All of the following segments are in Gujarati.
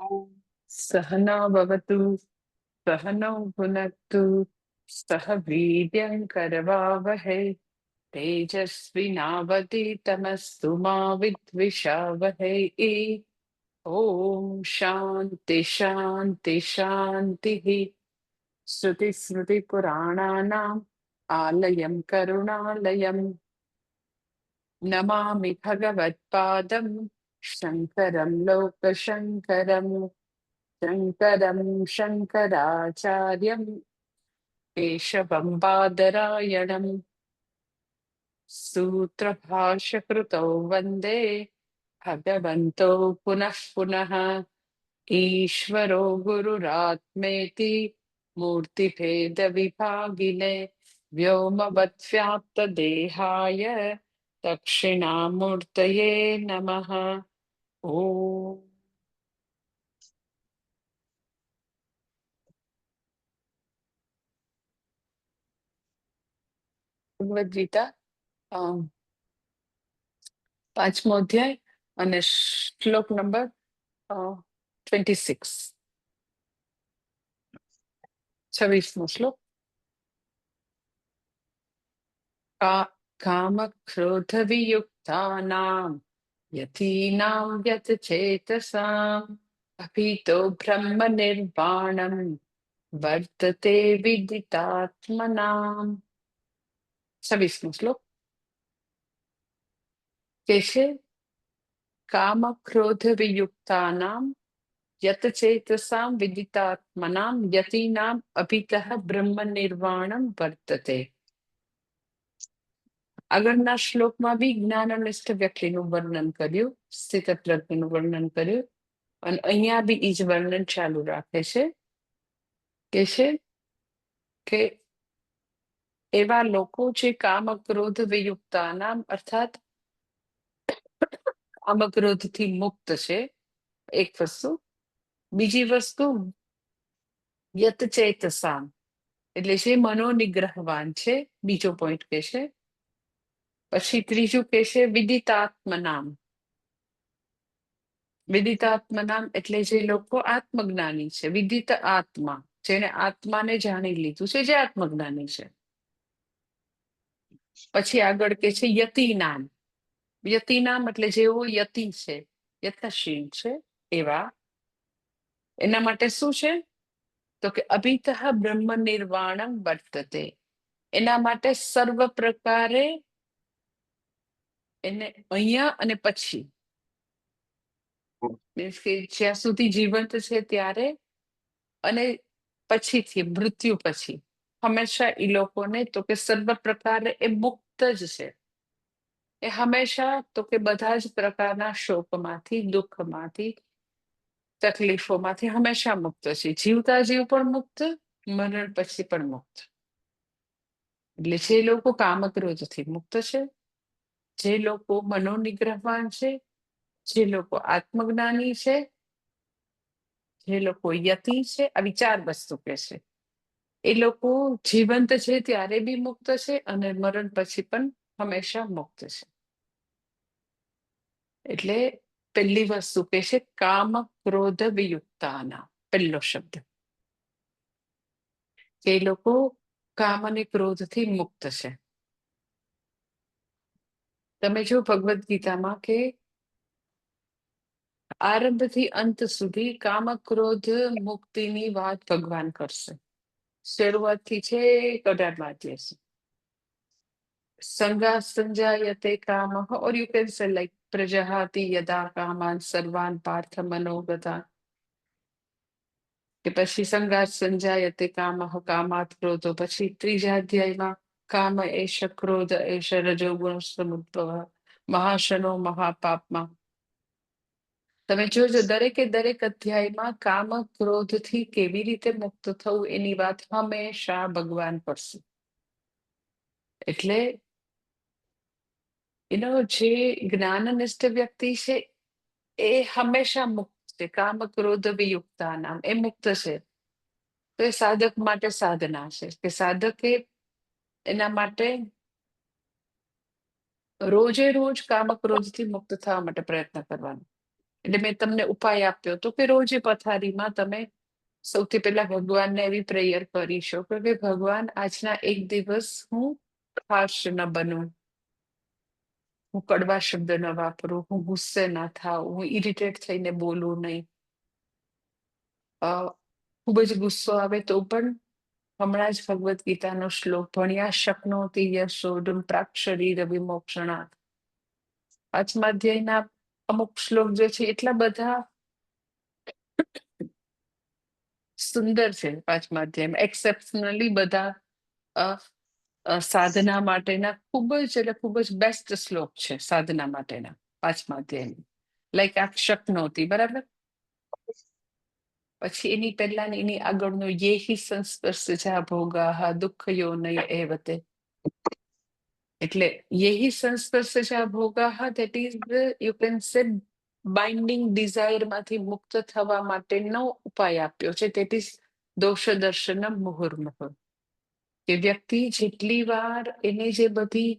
ॐ सहना भवतु सहनौ भुनक्तु सह वीर्यं करवावहै तेजस्विनावतीतमस्तु मा विद्विषावहै। ॐ शान्ति शान्ति शान्तिः। श्रुतिस्मृतिपुराणानाम् आलयं करुणालयं नमामि भगवत्पादं शङ्करं लोकशङ्करम्। शङ्करं शङ्कराचार्यं केशवं बादरायणं सूत्रभाष्यकृतौ वन्दे भगवन्तौ पुनः पुनः। ईश्वरो गुरुरात्मेति मूर्तिभेदविभागिने व्योमवद्व्याप्तदेहाय दक्षिणामूर्तये नमः। ॐ ભગવદ્ ગીતા 5મો અધ્યાય અને શ્લોક નંબર 26, 26મો શ્લોક. કામક્રોધવિયુક્તાનાં યતીનાં વ્યતચેતસાં અભીતો બ્રહ્મ નિર્વાણમ વર્તતે વિદિતાત્મનામ. 26મો શ્લોક કે છે કામક્રોધવિયુક્તાનાં યતચેતસાં વિદિતાત્મનાં યતીનાં અભીતઃ બ્રહ્મ નિર્વાણમ વર્તતે. આગળના શ્લોકમાં બી જ્ઞાનનિષ્ઠ વ્યક્તિનું વર્ણન કર્યું, સ્થિતપ્રજ્ઞનું વર્ણન કર્યું, અને અહીંયા બી એ જ વર્ણન ચાલુ રાખે છે કે એવા લોકો જે કામ ક્રોધ વિયુક્તાનામ અર્થાત કામ ક્રોધથી મુક્ત છે, એક વસ્તુ. બીજી વસ્તુ યત ચેતસામ એટલે જે મનોનિગ્રહવાન છે, બીજો પોઈન્ટ કે છે. પછી ત્રીજું કે છે વિદિતાત્મનામ. વિદિતાત્મનામ એટલે જે લોકો આત્મજ્ઞાની છે. વિદિત આત્મા, જેને આત્માને જાણી લીધું છે, જે આત્મજ્ઞાની છે. પછી આગળ કે છે યતિનામ. યતિનામ એટલે જેઓ યતિ છે, યત્નશીલ છે એવા. એના માટે શું છે? તો કે અભીતઃ બ્રહ્મ નિર્વાણમ વર્તતે. એના માટે સર્વ પ્રકારે એને અહીંયા અને પછી, મીન્સ કે જ્યાં સુધી જીવંત છે ત્યારે અને પછીથી મૃત્યુ પછી હંમેશા એ લોકોને તો કે સર્વ પ્રકારે એ મુક્ત જ છે. એ હંમેશા તો કે બધા જ પ્રકારના શોકમાંથી, દુઃખમાંથી, તકલીફોમાંથી હંમેશા મુક્ત છે. જીવતા જીવ પણ મુક્ત, મરણ પછી પણ મુક્ત. એટલે જે લોકો કામક્રોધથી મુક્ત છે, જે લોકો મનોનિગ્રહવાન છે, જે લોકો આત્મજ્ઞાની છે, જે લોકો યતિ છે, આવી ચાર વસ્તુ કે છે. એ લોકો જીવંત છે ત્યારે બી મુક્ત છે અને મરણ પછી પણ હંમેશા મુક્ત છે. એટલે પહેલી વસ્તુ કે છે કામ ક્રોધ વિયુક્તાના. પહેલો શબ્દ કે એ લોકો કામ અને ક્રોધથી મુક્ત છે. તમે જો ભગવદ્ ગીતામાં કે આરંભથી અંત સુધી કામ ક્રોધ મુક્તિની વાત ભગવાન કરશે. શરૂઆતથી છે 18મા અધ્યાય. સંગા સંજાયતે કામઃ, or you can say like પ્રજહાતિ યદા કામાન સર્વાન પાર્થ મનોગતા. કે પછી સંગાત સંજાયતે કામઃ કામાત ક્રોધો. પછી ત્રીજા અધ્યાયમાં કામ એશ ક્રોધ એશ રજોગુણ સમુદ્ભવ મહાશનો મહાપાપમાં. તમે જોજો દરેકે દરેક અધ્યાયમાં કામ ક્રોધથી કેવી રીતે મુક્ત થવું એની વાત હંમેશા ભગવાન કરશે. એટલે જે જ્ઞાનનિષ્ઠ વ્યક્તિ છે એ હંમેશા મુક્ત છે. કામ ક્રોધ વિયુક્તાનામ, એ મુક્ત છે. તો એ સાધક માટે સાધના છે કે સાધકે એના માટે રોજે રોજ કામ ક્રોધથી મુક્ત થવા માટે પ્રયત્ન કરવાનો. એટલે મેં તમને ઉપાય આપ્યો તો કે રોજ પથારીમાં તમે સૌથી પહેલા ભગવાનને એવી પ્રેયર કરી શકો કે ભગવાન આજના એક દિવસ હું હાર્શ ન બનું, હું કડવા શબ્દ ન વાપરું, હું ગુસ્સે ના થાઉં, હું ઇરિટેટ થઈને બોલું નહીં. ખૂબ જ ગુસ્સો આવે તો પણ હમણાં જ ભગવદ્ ગીતાનો શ્લોક ભણ્યા શક્નોતિ યશોડુમ પ્રાક્ષરી વિમોક્ષણાत्. પાંચમા અધ્યાયના અમુક શ્લોક જે છે એટલા બધા સુંદર છે. પાંચમા અધ્યાયમાં એક્સેપ્શનલી બધા સાધના માટેના ખૂબ જ એટલે ખૂબ જ બેસ્ટ શ્લોક છે સાધના માટેના પાંચમા અધ્યાયમાં. લાઈક આ શક્નોતિ, બરાબર. પછી એની પહેલા ને એની આગળનો યેહિ સંસ્પર્શજા ભોગાહ દુઃખયોનય એવતે. એટલે યેહિ સંસ્પર્શજા ભોગાહ, that is you can say binding desire માંથી મુક્ત થવા માટેનો ઉપાય આપ્યો છે. ધેટ ઇઝ દોષ દર્શન મુહુર્મુહુર. કે વ્યક્તિ જેટલી વાર એને જે બધી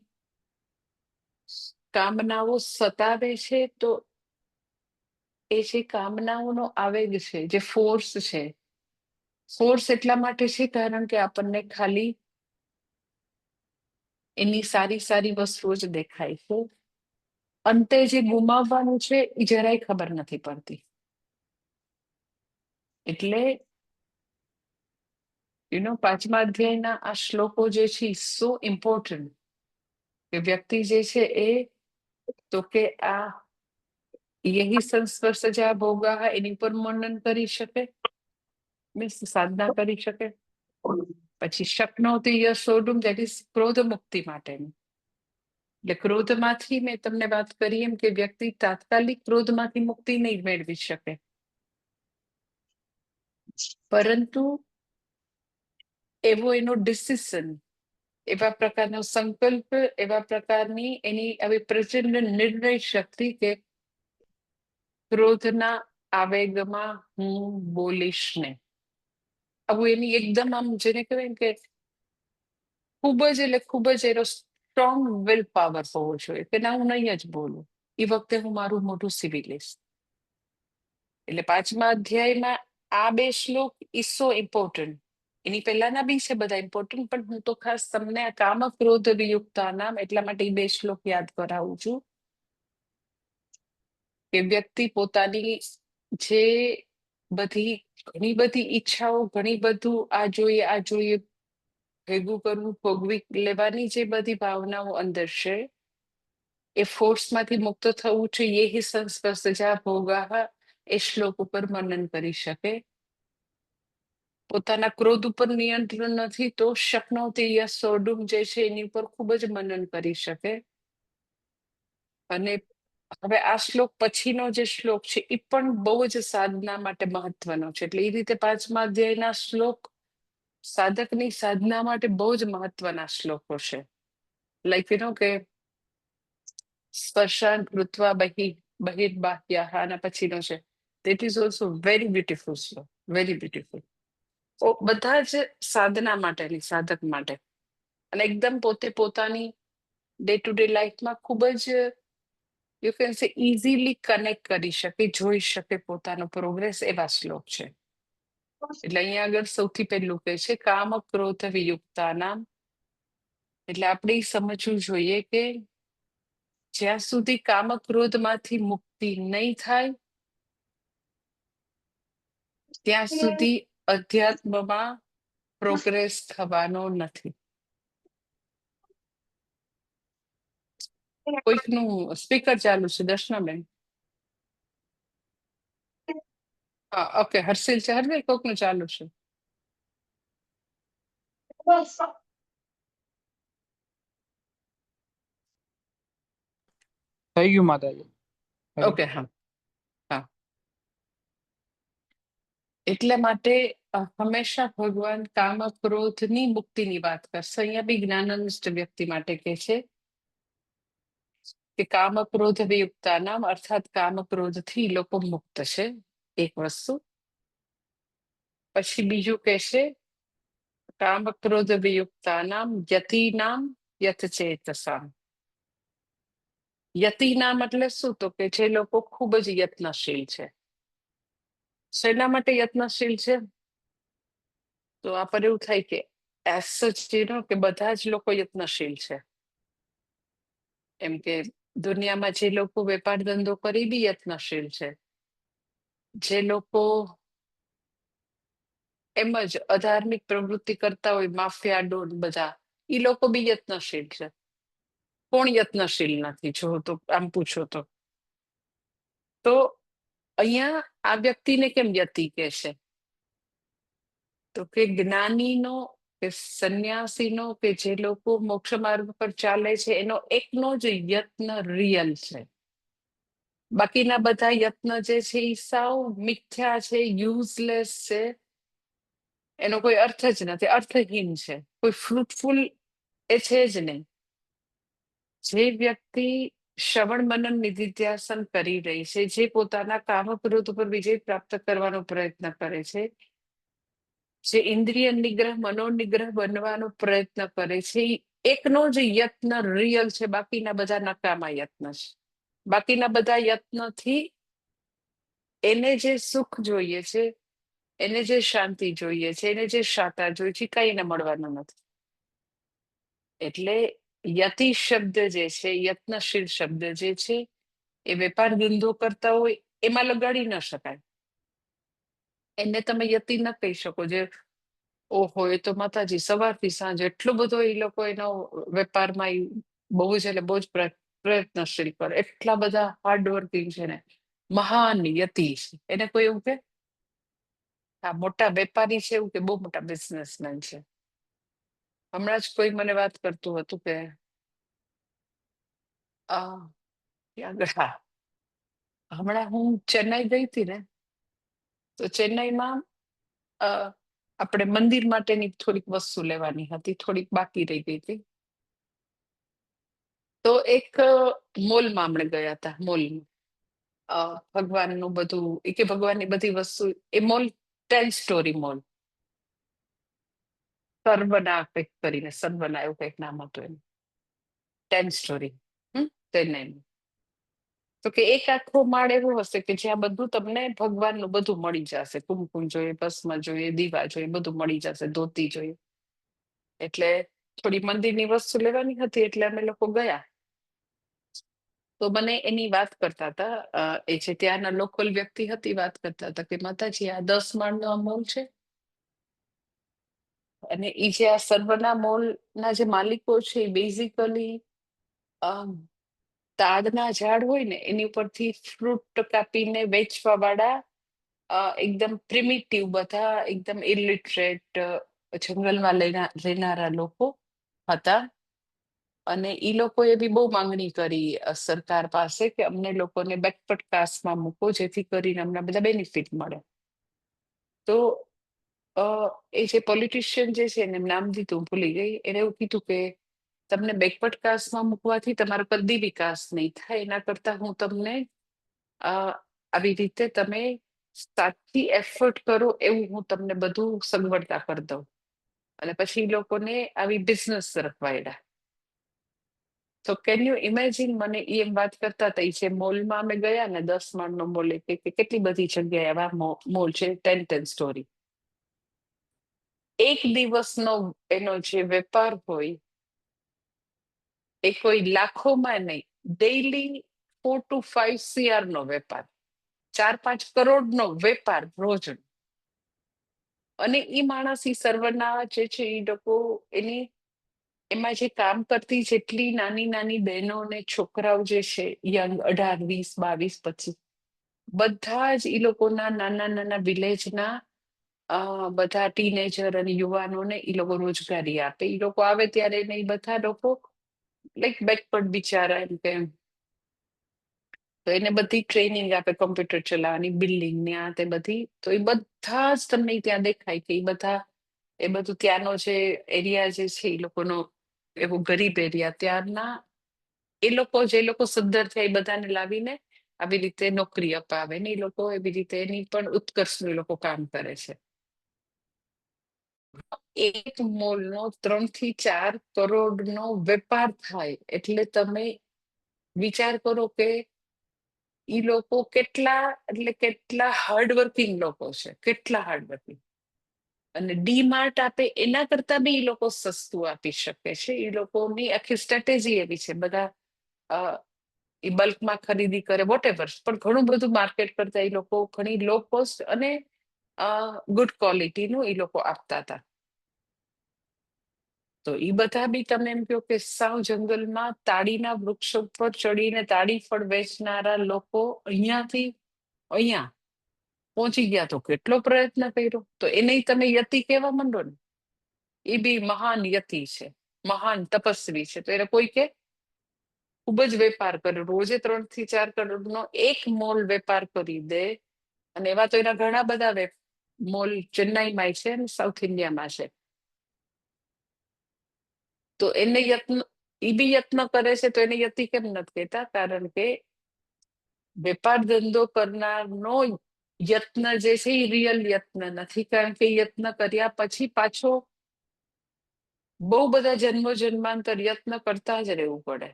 કામનાઓ સતાવે છે તો એ જે કામનાઓનો આવેગ છે, જે ફોર્સ છે, ફોર્સ એટલા માટે છે કારણ કે આપણને ખાલી એની સારી સારી વસ્તુઓ જ દેખાય છે. અંતે જે ગુમાવવાનું છે એ જરાય ખબર નથી પડતી. એટલે પાંચમા અધ્યાયના આ શ્લોકો જે છે સો ઇમ્પોર્ટન્ટ. કે વ્યક્તિ જે છે એ તો કે આ યહી સંસ્પર્શજા ભોગા એની પર મનન કરી શકે, મીન્સ સાધના કરી શકે. પછી શક્નોતિ યશોડુમ, ધેટ ઇઝ ક્રોધ મુક્તિ માટેનું. એટલે ક્રોધમાંથી મેં તમને વાત કરી એમ કે વ્યક્તિ તાત્કાલિક ક્રોધમાંથી મુક્તિ નહીં મેળવી શકે, પરંતુ એવો એનો ડિસિઝન, એવા પ્રકારનો સંકલ્પ, એવા પ્રકારની એની આવી પ્રચંડ નિર્ણય શક્તિ કે ક્રોધના આવેગમાં હું બોલીશ ને. આવું એની એકદમ આમ જેને કહેવાય કે ખૂબ જ એટલે ખૂબ જ એનો સ્ટ્રોંગ વિલ પાવર હોવો જોઈએ કે ના હું નહીં જ બોલું, એ વખતે હું મારું મોઢું સીવી લઈશ. એટલે પાંચમા અધ્યાયમાં આ બે શ્લોક ઇઝ સો ઇમ્પોર્ટન્ટ. એની પહેલાના બી છે બધા ઇમ્પોર્ટન્ટ, પણ હું તો ખાસ તમને આ કામ ક્રોધ વિયુક્તા નામ એટલા માટે એ બે શ્લોક યાદ કરાવું છું કે વ્યક્તિ પોતાની જે બધી ઘણી બધી ઈચ્છાઓ, ઘણી બધું આ જોઈએ ભેગું કરવું, ભોગવી લેવાની જે બધી ભાવનાઓ અંદર છે એ ફોર્સમાંથી મુક્ત થવું છે. યેહિ સંસ્પર્શજા ભોગાહ એ શ્લોક ઉપર મનન કરી શકે. પોતાના ક્રોધ ઉપર નિયંત્રણ નથી તો શક્નોતિ યશોડુમ જે છે એની ઉપર ખૂબ જ મનન કરી શકે. અને હવે આ શ્લોક પછીનો જે શ્લોક છે એ પણ બહુ જ સાધના માટે મહત્વનો છે. એટલે એ રીતે પાંચમા અધ્યાયના શ્લોક સાધકની સાધના માટે બહુ જ મહત્વના શ્લોકો છે. લાઈક કે સ્પર્શાન કૃત્વા બહિર્બાહ્યાહ, આના પછીનો છે. That is also very beautiful શ્લોક, વેરી બ્યુટીફુલ. બધા જ સાધના માટેની, સાધક માટે. અને એકદમ પોતે પોતાની ડે ટુ ડે લાઈફમાં ખૂબ જ યુ કેન સે ઇઝીલી કનેક્ટ કરી શકે, જોઈ શકે પોતાનો પ્રોગ્રેસ, એવા શ્લોક છે. એટલે અહીંયા આગળ સૌથી પહેલું કહે છે કામ ક્રોધ વિયુક્તા નામ. એટલે આપણે સમજવું જોઈએ કે જ્યાં સુધી કામ ક્રોધમાંથી મુક્તિ નહીં થાય ત્યાં સુધી અધ્યાત્મમાં પ્રોગ્રેસ થવાનો નથી. કોઈકનું સ્પીકર ચાલુ છે, દર્શનાબેન. હા, ઓકે. હર્ષિલ છે, હર્ષિલ કોઈકનું ચાલુ છે. થઈ ગયું માતાજી. ઓકે, હા હા. એટલે માટે હંમેશા ભગવાન કામ ક્રોધની મુક્તિની વાત કરશે. અહીંયા બી જ્ઞાનનિષ્ઠ વ્યક્તિ માટે કહે છે કે કામ ક્રોધ વિયુક્તા નામ, અર્થાત કામ ક્રોધથી લોકો મુક્ત છે, એક વસ્તુ. પછી બીજું કહેશે કામ ક્રોધ વિયુક્તા નામ યતિ નામ યત ચેતસા. યતિ નામ એટલે શું? તો કે જે લોકો ખૂબ જ યત્નશીલ છે. શેના માટે યત્નશીલ છે? તો આ પર એવું થાય કે એસ સચ કે બધા જ લોકો યત્નશીલ છે. એમ કે દુનિયામાં જે લોકો વેપાર ધંધો કરી બી યત્નશીલ છે. જે લોકો એમ જ અધાર્મિક પ્રવૃત્તિ કરતા હોય, માફિયા ડોન બધા, એ લોકો બી યત્નશીલ છે. કોણ યત્નશીલ નથી? જો તો આમ પૂછો તો અહીંયા આ વ્યક્તિને કેમ યતિ કહે છે? તો કે જ્ઞાનીનો કે સંન્યાસીનો કે જે લોકો મોક્ષ માર્ગ પર ચાલે છે એનો એકનો જ યત્ન રિયલ છે. બાકીના બધા યત્ન જે છે એ સાવ મિથ્યા છે, યુઝલેસ છે, એનો કોઈ અર્થ જ નથી, અર્થહીન છે, કોઈ ફ્રૂટફુલ એ છે જ નહીં. જે વ્યક્તિ શ્રવણ મનન નિધિધ્યાસન કરી રહી છે, જે પોતાના કામક્રોધ ઉપર વિજય પ્રાપ્ત કરવાનો પ્રયત્ન કરે છે, જે ઇન્દ્રિય નિગ્રહ મનોનિગ્રહ બનવાનો પ્રયત્ન કરે છે, એકનો જ યત્ન રિયલ છે. બાકીના બધા નકામા યત્ન છે. બાકીના બધા યત્નથી એને જે સુખ જોઈએ છે, એને જે શાંતિ જોઈએ છે, એને જે શાતા જોઈએ છે, કઈ એને મળવાનું નથી. એટલે યતિ શબ્દ જે છે, યત્નશીલ શબ્દ જે છે, એ વેપાર ધંધો કરતા હોય એમાં લગાડી ન શકાય. એને તમે યતિ ન કહી શકો. જે ઓહો, એ તો માતાજી સવારથી સાંજ એટલો બધો એ લોકો એનો વેપારમાં બહુ જ એટલે બહુ જ પ્રયત્નશીલ કરે, એટલા બધા હાર્ડવર્કિંગ છે ને, મહાન યતિ છે. એને કોઈ એવું કે આ મોટા વેપારી છે, એવું કે બહુ મોટા બિઝનેસમેન છે. હમણાં જ કોઈ મને વાત કરતું હતું કે હમણાં હું ચેન્નાઈ ગઈ હતી ને, તો ચેન્નાઈમાં આપણે મંદિર માટેની થોડીક વસ્તુ લેવાની હતી, થોડીક બાકી રહી ગઈ હતી. તો એક મોલમાં આપણે ગયા હતા. મોલમાં ભગવાનનું બધું, કે ભગવાનની બધી વસ્તુ. એ મોલ 10 સ્ટોરી મોલ, સર્વના કંઈક કરીને, સર્વના એવું કંઈક નામ હતું એનું, 10 સ્ટોરી. ચેન્નાઈનું. તો કે એક આખો માળ એવો હશે કે જ્યાં બધું તમને ભગવાનનું બધું મળી જશે. કુમકુમ જોઈએ, ભસ્મ જોઈએ, દીવા જોઈએ, બધું મળી જશે, ધોતી જોઈએ. એટલે થોડી મંદિરની વસ્તુ લેવાની હતી, એટલે અમે લોકો ગયા. તો મને એની વાત કરતા હતા, એ જે ત્યાંના લોકલ વ્યક્તિ હતી, વાત કરતા હતા કે માતાજી આ 10 માળનો આ મોલ છે, અને એ જે આ સર્વના મોલના જે માલિકો છે એ બેઝિકલી તાડના ઝાડ હોય ને એની ઉપરથી ફ્રૂટ કાપીને વેચવા વાળા એકદમ પ્રિમિટિવ, બધા એકદમ ઇલિટરેટ જંગલમાં રહેનારા લોકો હતા. અને ઈ લોકોએ બી બહુ માંગણી કરી સરકાર પાસે કે અમને લોકોને બેકવર્ડ કાસ્ટમાં મૂકો, જેથી કરીને અમને બધા બેનિફિટ મળે. તો એ જે પોલિટિશિયન જે છે એને નામ દીધું, ભૂલી ગઈ, એને એવું કીધું કે તમને બેકવર્ડ કાસ્ટમાં મૂકવાથી તમારો કદી વિકાસ નહીં થાય. એના કરતા હું તમને આવી રીતે તમે સાચી એફર્ટ કરો એવું હું તમને બધું સગવડતા કરી દઉં. અને પછી એ લોકોને આવી બિઝનેસ તરફ વાળ્યા. તો કેન યુ ઇમેજિન? મને એમ વાત કરતા હતા, જે મોલમાં અમે ગયા ને, 10 માળનો મોલ, કે કેટલી બધી જગ્યાએ આવા મોલ છે, 10 સ્ટોરી. એક દિવસનો એનો જે વેપાર હોય એ કોઈ લાખોમાં નહીં, ડેઈલી 4 to 5 CR નો વેપાર, 4-5 કરોડનો વેપાર રોજ. અને એ માણસ, ઈ સર્વના જે છે એ લોકો, એમાં જે કામ કરતી જેટલી નાની નાની બહેનો અને છોકરાઓ જે છે, યંગ 18, 20, 22, 25, બધા જ એ લોકોના નાના નાના વિલેજના બધા ટીનેજર અને યુવાનોને એ લોકો રોજગારી આપે. એ લોકો આવે ત્યારે એ બધા લોકો લાઈક બેકવર્ડ બિચારા, એમ કે તો એને બધી ટ્રેનિંગ આપે, કોમ્પ્યુટર ચલાવવાની, બિલ્ડિંગની આ તે બધી. તો એ બધા જ તમને ત્યાં દેખાય કે એ બધું ત્યાંનો જે એરિયા જે છે એ લોકોનો એવો ગરીબ એરિયા, ત્યારના એ લોકો જે લોકો સદ્ધર થયા એ બધાને લાવીને આવી રીતે નોકરી અપાવે ને, એ લોકો એવી રીતે એની પણ ઉત્કર્ષનું એ લોકો કામ કરે છે. એક મોલનો 3 થી 4 કરોડનો વેપાર થાય એટલે તમે વિચાર કરો કે ઈ લોકો કેટલા હાર્ડવર્કિંગ લોકો છે, કેટલા હાર્ડવર્કિંગ. અને ડીમાર્ટ આપે એના કરતા બી ઈ લોકો સસ્તું આપી શકે છે. ઈ લોકોની આખી સ્ટ્રેટેજી એવી છે. બધા એ બલ્કમાં ખરીદી કરે વોટેવર, પણ ઘણું બધું માર્કેટ કરતા એ લોકો ઘણી લો કોસ્ટ અને ગુડ ક્વોલિટીનું એ લોકો આપતા હતા. તો એ બધા બી તમે એમ કહો કે સાવ જંગલમાં તાડીના વૃક્ષો પર ચડીને તાડી ફળ વેચનારા લોકો અહીંયાથી અહીંયા પહોંચી ગયા, તો કેટલો પ્રયત્ન કર્યો. તો એને તમે યતિ કહેવા માંડો ને, એ બી મહાન યતિ છે, મહાન તપસ્વી છે. તો એને કોઈ કે ખૂબ જ વેપાર કરે, રોજે 3 થી 4 કરોડનો એક મોલ વેપાર કરી દે. અને એવા તો એના ઘણા બધા મોલ ચેન્નાઈમાં છે અને સાઉથ ઇન્ડિયામાં છે. તો એને યત્ન, એ બી યત્ન કરે છે. તો એને યતિ કેમ નથી કહેતા? કારણ કે વેપાર ધંધો કરનારનો યત્ન જે છે એ રિયલ યત્ન નથી. કારણ કે યત્ન કર્યા પછી પાછો બહુ બધા જન્મો જન્માંતર યત્ન કરતા જ રહેવું પડે.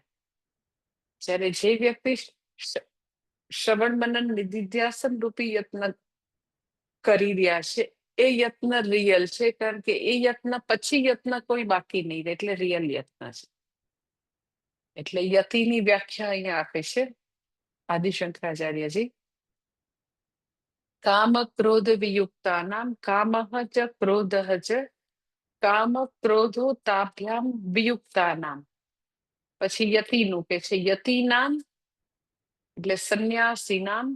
જ્યારે જે વ્યક્તિ શ્રવણ મનન નિધિધ્યાસન રૂપી યત્ન કરી રહ્યા છે, એ યત્ન રિયલ છે. કારણ કે એ યત્ન પછી યત્ન કોઈ બાકી નહીં રહે, એટલે રિયલ યત્ન છે. એટલે યતિની વ્યાખ્યા અહીંયા આપે છે આદિશંકરાચાર્યજી. કામ ક્રોધ વિયુક્તાનામ કામઃ ચ ક્રોધઃ ચ કામ ક્રોધો તાભ્યામ વિયુક્તાનામ. પછી યતિનું કે છે યતિનામ એટલે સંન્યાસી નામ.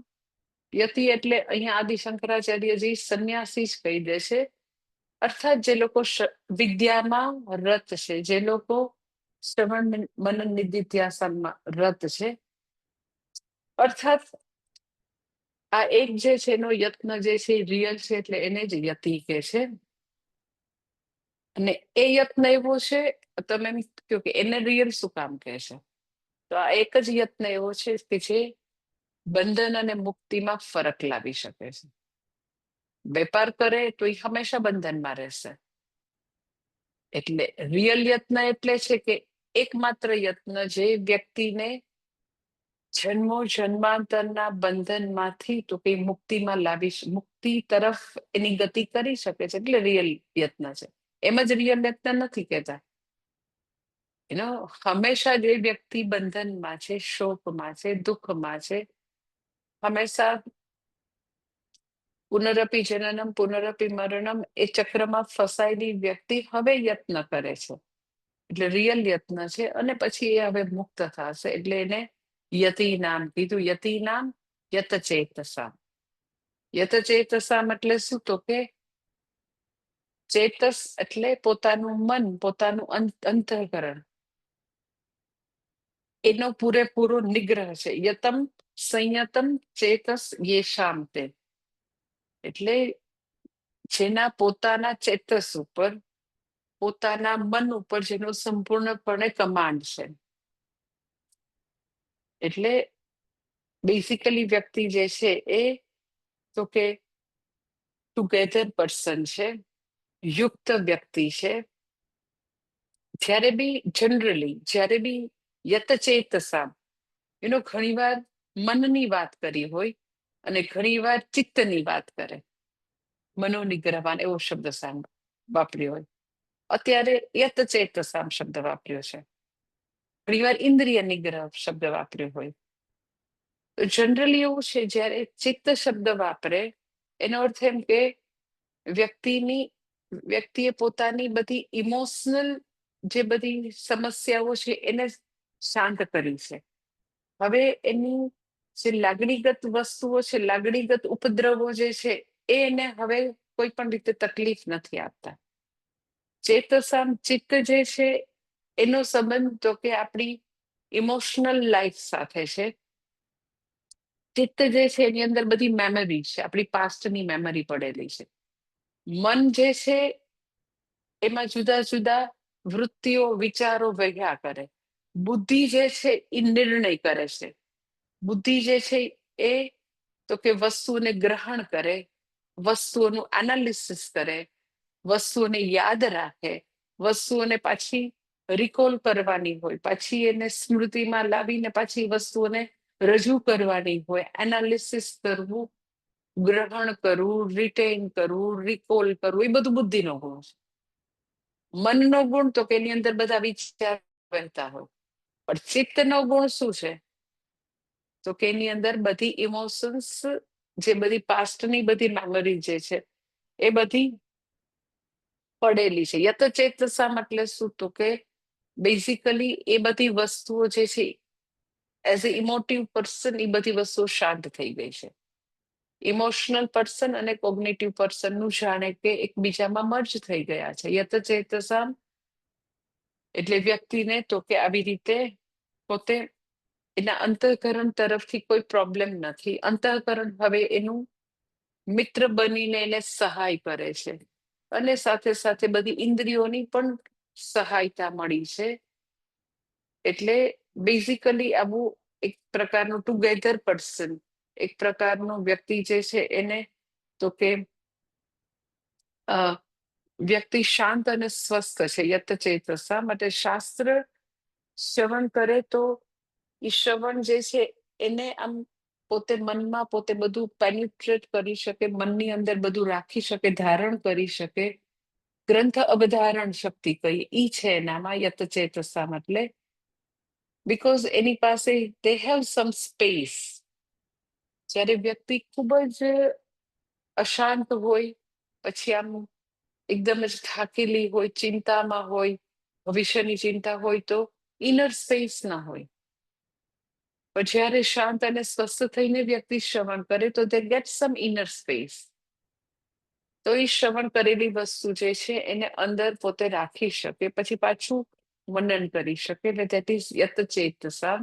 યતિ એટલે અહીંયા આદિશંકરાચાર્યજી સંન્યાસી જ કહી દે છે. અર્થાત જે લોકો વિદ્યામાં રત છે, જે લોકો શ્રવણ મનન નિધિધ્યાસનમાં રત છે. અર્થાત આ એક જે છે એનો યત્ન જે છે એ રિયલ છે, એટલે એને જ યતિ કે છે. અને એ યત્ન એવો છે, તમે એમ કહો કે એને રિયલ શું કામ કહે છે? તો આ એક જ યત્ન એવો છે કે જે બંધન અને મુક્તિમાં ફરક લાવી શકે છે. વેપાર કરે તો એ હંમેશા બંધનમાં રહેશે. એટલે રિયલ યત્ન એટલે છે કે એકમાત્ર યત્ન જે વ્યક્તિને જન્મો જન્માંતરના બંધનમાંથી તો કે મુક્તિમાં મુક્તિ તરફ એની ગતિ કરી શકે છે, એટલે રિયલ યત્ન છે. એમ જ રિયલ યત્ન નથી કહેતા. હંમેશા જે વ્યક્તિ બંધનમાં છે, શોકમાં છે, દુઃખમાં છે, હંમેશા પુનરપી જનનમ પુનરપી મરણમ એ ચક્રમાં ફસાયેલી વ્યક્તિ હવે યત્ન કરે છે, એટલે રિયલ યત્ન છે. અને પછી એ હવે મુક્ત થશે, એટલે એને યતિ નામ કીધું. યતિ નામ યત ચેતસા. યત ચેતસામ એટલે શું? તો કે ચેતસ એટલે પોતાનું મન, પોતાનું અંતઃકરણ, એનો પૂરેપૂરો નિગ્રહ છે. યતમ સંયતમ ચેતસ યેશામ તે. એટલે જેના પોતાના ચેતસ ઉપર, પોતાના મન ઉપર જેનો સંપૂર્ણપણે કમાન્ડ છે. એટલે બેઝિકલી વ્યક્તિ જે છે એ તો કે ટુગેધર પર્સન છે, યુક્ત વ્યક્તિ છે. જ્યારે બી જનરલી જ્યારે બી યતચેતસા ઘણીવાર મનની વાત કરી હોય અને ઘણીવાર ચિત્તની વાત કરે. મનોનિગ્રહવાન એવો શબ્દ વાપર્યો હોય. અત્યારે યતચેતસામ શબ્દ વાપર્યો છે. ઘણીવાર ઇન્દ્રિય નિગ્રહ શબ્દ વાપર્યો હોય. તો જનરલી એવું છે, જ્યારે ચિત્ત શબ્દ વાપરે એનો અર્થ એમ કે વ્યક્તિએ પોતાની બધી ઇમોશનલ જે બધી સમસ્યાઓ છે એને શાંત કરી છે. હવે એની જે લાગણીગત વસ્તુઓ છે, લાગણીગત ઉપદ્રવો જે છે, એને હવે કોઈ પણ રીતે તકલીફ નથી આપતા. ચેતસામ ચિત્ત જે છે એનો સંબંધ તો કે આપણી ઇમોશનલ લાઈફ સાથે છે. ચિત્ત જે છે એની અંદર બધી મેમરી છે, આપણી પાસ્ટની મેમરી પડેલી છે. મન જે છે એમાં જુદા જુદા વૃત્તિઓ, વિચારો વહ્યા કરે. બુદ્ધિ જે છે એ નિર્ણય કરે છે. બુદ્ધિ જે છે એ તો કે વસ્તુઓને ગ્રહણ કરે, વસ્તુઓનું એનાલિસિસ કરે, વસ્તુઓને યાદ રાખે, વસ્તુઓને પાછી રિકોલ કરવાની હોય, પાછી એને સ્મૃતિમાં લાવીને પાછી વસ્તુઓને રજૂ કરવાની હોય, એનાલિસિસ કરવું, ગ્રહણ કરવું, રિટેન કરવું, રિકોલ કરવું, એ બધું બુદ્ધિનો ગુણ છે. મનનો ગુણ તો કે એની અંદર બધા વિચાર વહેતા હોય, પણ ચિત્તનો ગુણ શું છે? તો કે એની અંદર બધી ઇમોશન્સ, જે બધી પાસ્ટની બધી મેમરી જે છે એ બધી પડેલી છે. યત ચેતસા એટલે શું? તો કે બેઝિકલી એ બધી વસ્તુઓ જે છે, એઝ એ ઇમોટિવ પર્સન એ બધી વસ્તુઓ શાંત થઈ ગઈ છે. ઇમોશનલ પર્સન અને કોગ્નેટિવ પર્સન નું જાણે કે એકબીજામાં મર્જ થઈ ગયા છે. યત ચેતસા એટલે વ્યક્તિને તો કે આવી રીતે પોતે એના અંતઃકરણ તરફથી કોઈ પ્રોબ્લેમ નથી. અંતઃકરણ હવે એનું મિત્ર બનીને એને સહાય કરે છે, અને સાથે સાથે બધી ઇન્દ્રિયોની પણ સહાયતા મળી છે. એટલે બેઝિકલી આવું એક પ્રકારનું ટુગેધર પર્સન, એક પ્રકારનું વ્યક્તિ જે છે એને તો કે વ્યક્તિ શાંત અને સ્વસ્થ છે. યત ચેતસા માટે શાસ્ત્ર શ્રવણ કરે તો એ શ્રવણ જે છે એને આમ પોતે મનમાં પોતે બધું પેનિટ્રેટ કરી શકે, મનની અંદર બધું રાખી શકે, ધારણ કરી શકે. ગ્રંથ અવધારણ શક્તિ કઈ ઈ છે એનામાં યત ચેતસા એટલે, બીકોઝ એની પાસે દે હેવ સમ સ્પેસ. જ્યારે વ્યક્તિ ખૂબ જ અશાંત હોય, પછી આમ એકદમ જ થાકેલી હોય, ચિંતામાં હોય, ભવિષ્યની ચિંતા હોય, તો ઇનર સ્પેસ ના હોય. પણ જ્યારે શાંત અને સ્વસ્થ થઈને વ્યક્તિ શ્રવણ કરે તો દે ગેટ સમ ઇનર સ્પેસ. તો એ શ્રવણ કરેલી વસ્તુ જે છે એને અંદર પોતે રાખી શકે, પછી પાછું મનન કરી શકે. એટલે દેટ ઇઝ યત ચેતસા.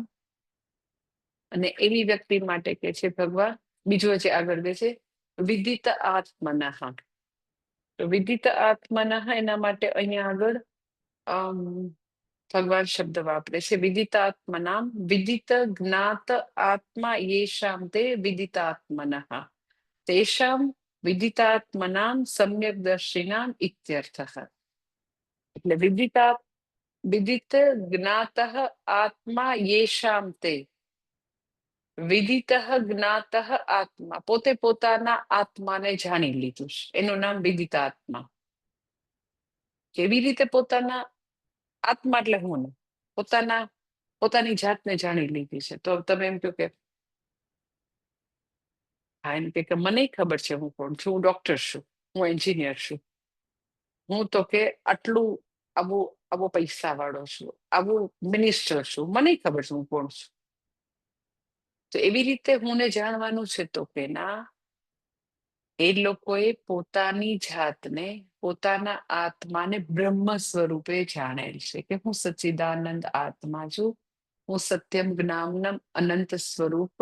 અને એવી વ્યક્તિ માટે કે છે ભગવાન બીજું જે આગળ દે છે, વિદિત આત્મનઃ. તો વિદિત આત્મનઃ એના માટે અહીંયા આગળ ભગવાન શબ્દ વાપરે છે, વિદિતાત્મનામ. વિદિત જ્ઞાત આત્મા યેષામ તે વિદિતાત્મનઃ તેષામ વિદિતાત્મનામ સમ્યક દર્શિનામ ઇત્યર્થઃ. એટલે વિદિત જ્ઞાત આત્મા યેષામ તે વિદિત જ્ઞાત આત્મા, પોતે પોતાના આત્માને જાણી લીધું છે, એનું નામ વિદિત આત્મા. કેવી રીતે પોતાના આત્મા એટલે હું ને પોતાની જાતને જાણી લીધી છે. તો તમે એમ કહો કે હા, એમ કે મને ખબર છે હું કોણ છું, હું ડોક્ટર છું, હું એન્જિનિયર છું, હું તો કે આટલું આવો પૈસા વાળો છું, આવું મિનિસ્ટર છું, મને ખબર છે હું કોણ છું. તો એવી રીતે હું ને જાણવાનું છે. તો કે ના, એ લોકોએ પોતાની જાતને, પોતાના આત્માને બ્રહ્મ સ્વરૂપે જાણેલ છે કે હું સચ્ચિદાનંદ આત્મા છું, હું સત્યમ જ્ઞાનમ અનંત સ્વરૂપ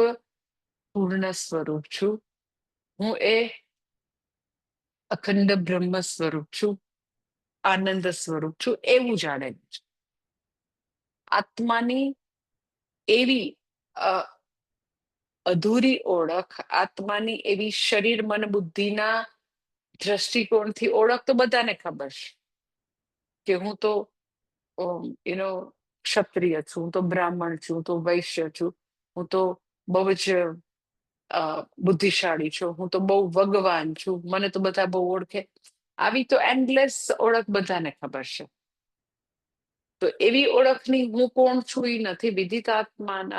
પૂર્ણ સ્વરૂપ છું, હું એ અખંડ બ્રહ્મ સ્વરૂપ છું, આનંદ સ્વરૂપ છું, એવું જાણેલું છે. આત્માની એવી અધૂરી ઓળખ, આત્માની એવી શરીર મન બુદ્ધિના દ્રષ્ટિકોણથી ઓળખ તો બધાને ખબર છે કે હું તો ક્ષત્રિય છું, હું તો બ્રાહ્મણ છું, હું તો વૈશ્ય છું, હું તો બહુ જ બુદ્ધિશાળી છું, હું તો બહુ ભગવાન છું, મને તો બધા બહુ ઓળખે. આવી તો એન્ડલેસ ઓળખ બધાને ખબર છે. તો એવી ઓળખની હું કોણ છું એ નથી. વિદિત આત્માનઃ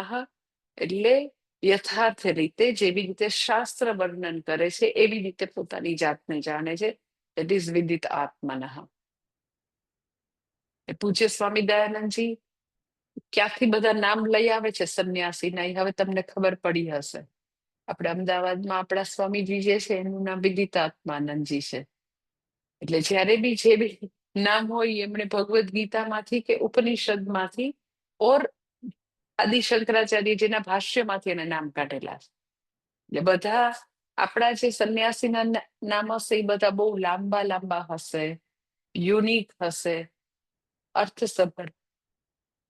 એટલે યથાર્થ રીતે, જેવી રીતે શાસ્ત્ર વર્ણન કરે છે એવી રીતે પોતાની જાતને જાણે છે. દેટ ઇઝ વિદિત આત્મનઃ. પૂજ્ય સ્વામી દયાનંદજી ક્યાંથી બધા નામ લઈ આવે છે સંન્યાસીના, એ હવે તમને ખબર પડી હશે. આપણે અમદાવાદમાં આપણા સ્વામીજી જે છે એનું નામ વિદિતાત્માનંદજી છે. એટલે જયારે બી જે બી નામ હોય એમણે ભગવદ્ ગીતામાંથી કે ઉપનિષદમાંથી ઓર આદિ શંકરાચાર્યજીના ભાષ્યમાંથી એને નામ કાઢેલા છે. એટલે બધા આપણા જે સંન્યાસીના નામ હશે એ બધા બહુ લાંબા લાંબા હશે, યુનિક હશે, અર્થસભર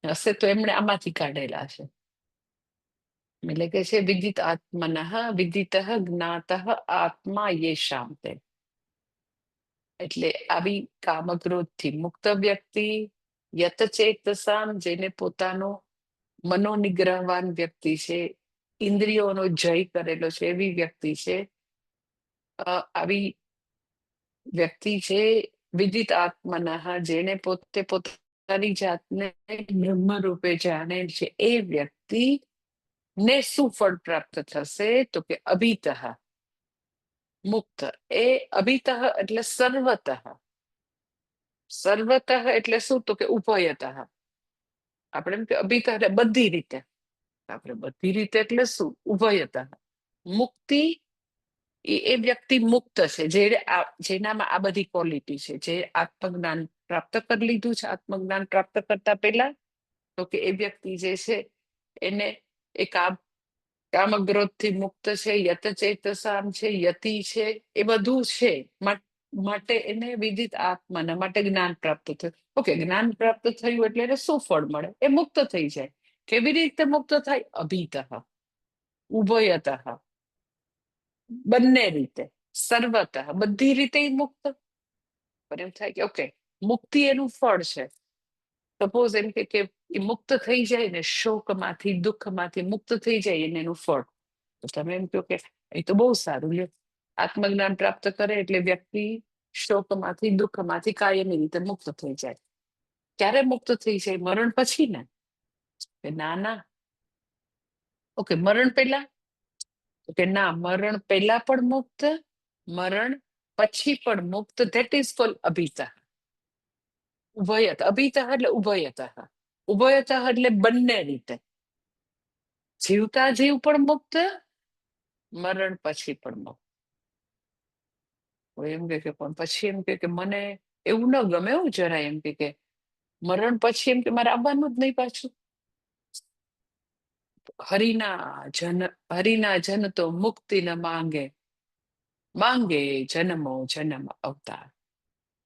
હશે, તો એમણે આમાંથી કાઢેલા છે. એટલે કે છે વિદિત આત્મનઃ વિદિત જ્ઞાત આત્મા યેષામ તે. એટલે આવી કામક્રોધથી મુક્ત વ્યક્તિ, યત ચેતસામ, જેને પોતાનો મનોનિગ્રહવાન વ્યક્તિ છે, ઇન્દ્રિયોનો જય કરેલો છે એવી વ્યક્તિ છે, આવી વ્યક્તિ છે વિદિત આત્મનઃ, જેને પોતે પોતાની જાતને બ્રહ્મ રૂપે જાણે છે, એ વ્યક્તિ ને શું ફળ પ્રાપ્ત થશે? તો કે અભિતઃ મુક્ત. એ અભિતઃ એટલે સર્વતઃ. સર્વતઃ એટલે શું? તો કે ઉભયતઃ. આપણે એમ કે અભિતઃ એટલે બધી રીતે. આપણે બધી રીતે એટલે શું? ઉભયતઃ. મુક્તિ એ વ્યક્તિ મુક્ત છે, જેનામાં આ બધી ક્વોલિટી છે, જે આત્મજ્ઞાન પ્રાપ્ત કરી લીધું છે. આત્મજ્ઞાન પ્રાપ્ત કરતા પહેલા તો કે એ વ્યક્તિ જે છે એને એ કામક્રોધ થી મુક્ત છે, યત ચેતસામ છે, યતિ છે, એ બધું છે. માટે એને વિદિત આત્માના માટે જ્ઞાન પ્રાપ્ત થયું. ઓકે, જ્ઞાન પ્રાપ્ત થયું એટલે એને શું ફળ મળે? એ મુક્ત થઈ જાય. કેવી રીતે મુક્ત થાય? અભિતઃ, ઉભયતઃ, બંને રીતે, સર્વતઃ, બધી રીતે મુક્ત. પણ એમ થાય કે ઓકે, મુક્તિ એનું ફળ છે. સપોઝ એમ કે એ મુક્ત થઈ જાય ને, શોકમાંથી, દુઃખમાંથી મુક્ત થઈ જાય એને એનું ફળ. તો તમે એમ કહો કે એ તો બહુ સારું લ્યો, આત્મજ્ઞાન પ્રાપ્ત કરે એટલે વ્યક્તિ શોકમાંથી, દુઃખમાંથી કાયમી રીતે મુક્ત થઈ જાય. ક્યારે મુક્ત થઈ જાય? મરણ પછી ને? ના ના. ઓકે, મરણ પહેલા? તો કે ના, મરણ પહેલા પણ મુક્ત, મરણ પછી પણ મુક્ત. ધેટ ઇઝ કોલ્ડ અભિતઃ. ઉભયત, અભિતઃ એટલે ઉભયતઃ. ઉભયતઃ એટલે બંને રીતે, જીવતા જીવ પણ મુક્ત, મરણ પછી પણ મુક્ત. એમ કે પણ પછી એમ કે મને એવું ન ગમે, એવું જરાય એમ કે મરણ પછી એમ કે મારે આવવાનું જ નહીં પાછું. હરિના જન તો મુક્તિ ન માંગે, માંગે જન્મો જન્મ અવતાર.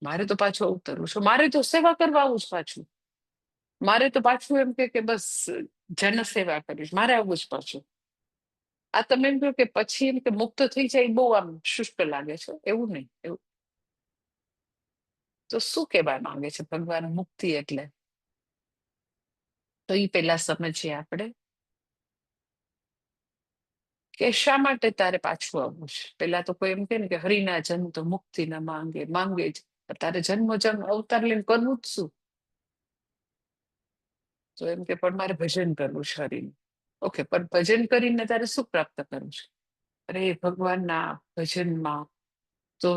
મારે તો પાછું અવતરવું છે, મારે તો સેવા કરવા આવું જ પાછું. મારે તો પાછું એમ કે બસ જન સેવા કરીશ, મારે આવું જ પાછું. આ તમે એમ કહો કે પછી એમ કે મુક્ત થઈ જાય, બહુ આમ શુષ્ક લાગે છે. એવું નહીં. એવું તો શું કહેવા માંગે છે ભગવાન મુક્તિ એટલે? તો એ પેલા સમજીએ આપણે કે શા માટે તારે પાછું આવવું છે. પેલા તો કોઈ એમ કે ને કે હરિના જન્મ તો મુક્તિ ના માંગે, માંગે જ. તારે જન્મ અવતાર લઈને કરવું જ શું? તો એમ કે પણ મારે ભજન કરવું છે હરિનું. ઓકે, પણ ભજન કરીને તારે શું પ્રાપ્ત કરવું છે? અરે ભગવાનના ભજનમાં તો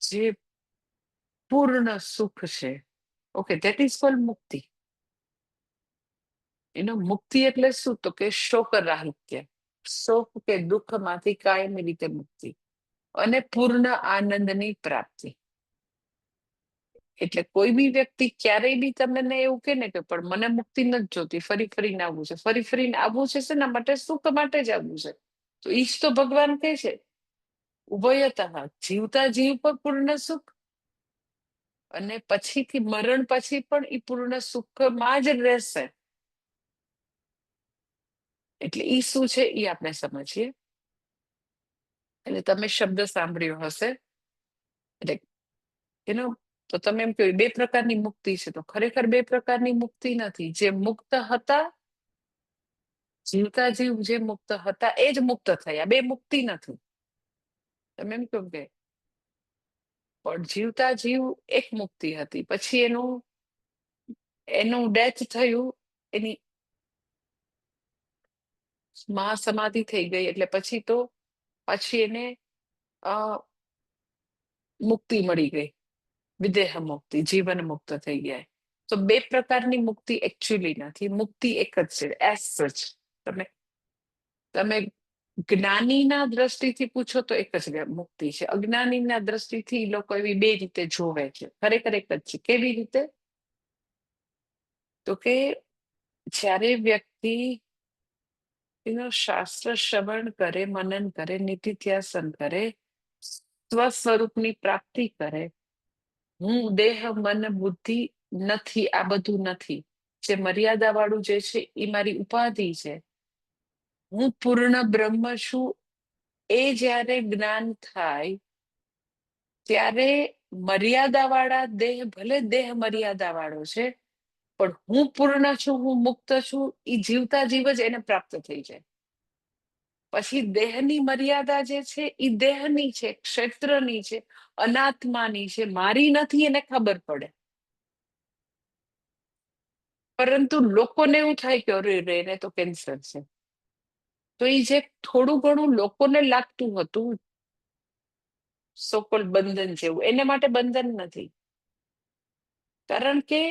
જે પૂર્ણ સુખ છે, ઓકે, ધેટ ઇઝ કોલ્ડ મુક્તિ. એનો મુક્તિ એટલે શું? તો કે શોક રાહિત્ય, શોક કે દુઃખમાંથી કાયમી રીતે મુક્તિ અને પૂર્ણ આનંદની પ્રાપ્તિ. એટલે કોઈ બી વ્યક્તિ ક્યારેય બી તમને એવું કે ને કે પણ મને મુક્તિ નથી જોતી, ફરી ફરીને આવવું છે, ફરી ફરીને આવવું છે શેના માટે? સુખ માટે જ આવવું છે. તો ઈજ તો ભગવાન કહે છે ઉભયતઃ, જીવતા જીવ પર પૂર્ણ સુખ, અને પછીથી મરણ પછી પણ એ પૂર્ણ સુખમાં જ રહેશે. એટલે ઈ શું છે એ આપણે સમજીએ. એટલે તમે શબ્દ સાંભળ્યો હશે, એટલે એનો તો તમે એમ કહ્યું બે પ્રકારની મુક્તિ છે. તો ખરેખર બે પ્રકારની મુક્તિ નથી. જે મુક્ત હતા, જીવતા જીવ જે મુક્ત હતા એ જ મુક્ત થયા, બે મુક્તિ નથી. તમે એમ કહો કે પણ જીવતા જીવ એક મુક્તિ હતી, પછી એનું ડેથ થયું, એની મહાસમાધિ થઈ ગઈ, એટલે પછી એને મુક્તિ મળી ગઈ, વિદેહ મુક્તિ, જીવન મુક્ત થઈ ગયા. તો બે પ્રકારની મુક્તિ એકચ્યુઅલી નથી, મુક્તિ એક જ છે એઝ સચ. તમે જ્ઞાનીના દ્રષ્ટિથી પૂછો તો એક જ મુક્તિ છે. અજ્ઞાનીના દ્રષ્ટિથી લોકો એવી બે રીતે જોવે છે. ખરેખર એક જ છે. કેવી રીતે? તો કે જ્યારે વ્યક્તિ એનો શાસ્ત્ર શ્રવણ કરે, મનન કરે, નિધિધ્યાસન કરે, સ્વ સ્વરૂપની પ્રાપ્તિ કરે, હું દેહ મન બુદ્ધિ નથી, આ બધું નથી, જે મર્યાદા વાળું જે છે એ મારી ઉપાધિ છે, હું પૂર્ણ બ્રહ્મ છું, એ જ્યારે જ્ઞાન થાય ત્યારે મર્યાદાવાળા દેહ, ભલે દેહ મર્યાદાવાળો છે, પણ હું પૂર્ણ છું, હું મુક્ત છું, એ જીવતા જીવ જ એને પ્રાપ્ત થઈ જાય. પછી દેહની મર્યાદા જે છે એ દેહની છે, ક્ષેત્રની છે, અનાત્માની છે, મારી નથી, એને ખબર પડે. પરંતુ લોકોને એવું થાય કે અરે રે, એને તો કેન્સર છે. તો એ જે થોડું ઘણું લોકોને લાગતું હતું સોકોલ બંધન જેવું, એને માટે બંધન નથી. કારણ કે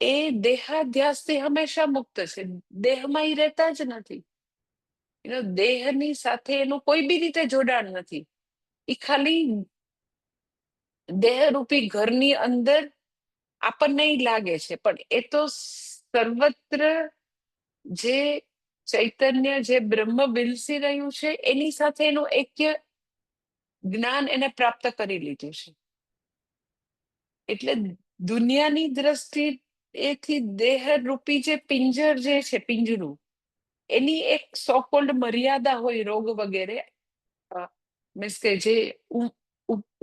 એ દેહાધ્યાસથી હંમેશા મુક્ત છે, દેહમાં એ રહેતા જ નથી. દેહની સાથે એનું કોઈ બી રીતે જોડાણ નથી. એ ખાલી દેહરૂપી ઘરની અંદર આપણને લાગે છે, પણ એ તો સર્વત્ર જે ચૈતન્ય, જે બ્રહ્મ વિલસી રહ્યું છે, એની સાથે એનું એક્ય જ્ઞાન એને પ્રાપ્ત કરી લીધું છે. એટલે દુનિયાની દ્રષ્ટિ એથી દેહરૂપી જે પિંજર જે છે, પિંજરું, એની એક સોકોલ્ડ મર્યાદા હોય, રોગ વગેરે, મીન્સ કે જે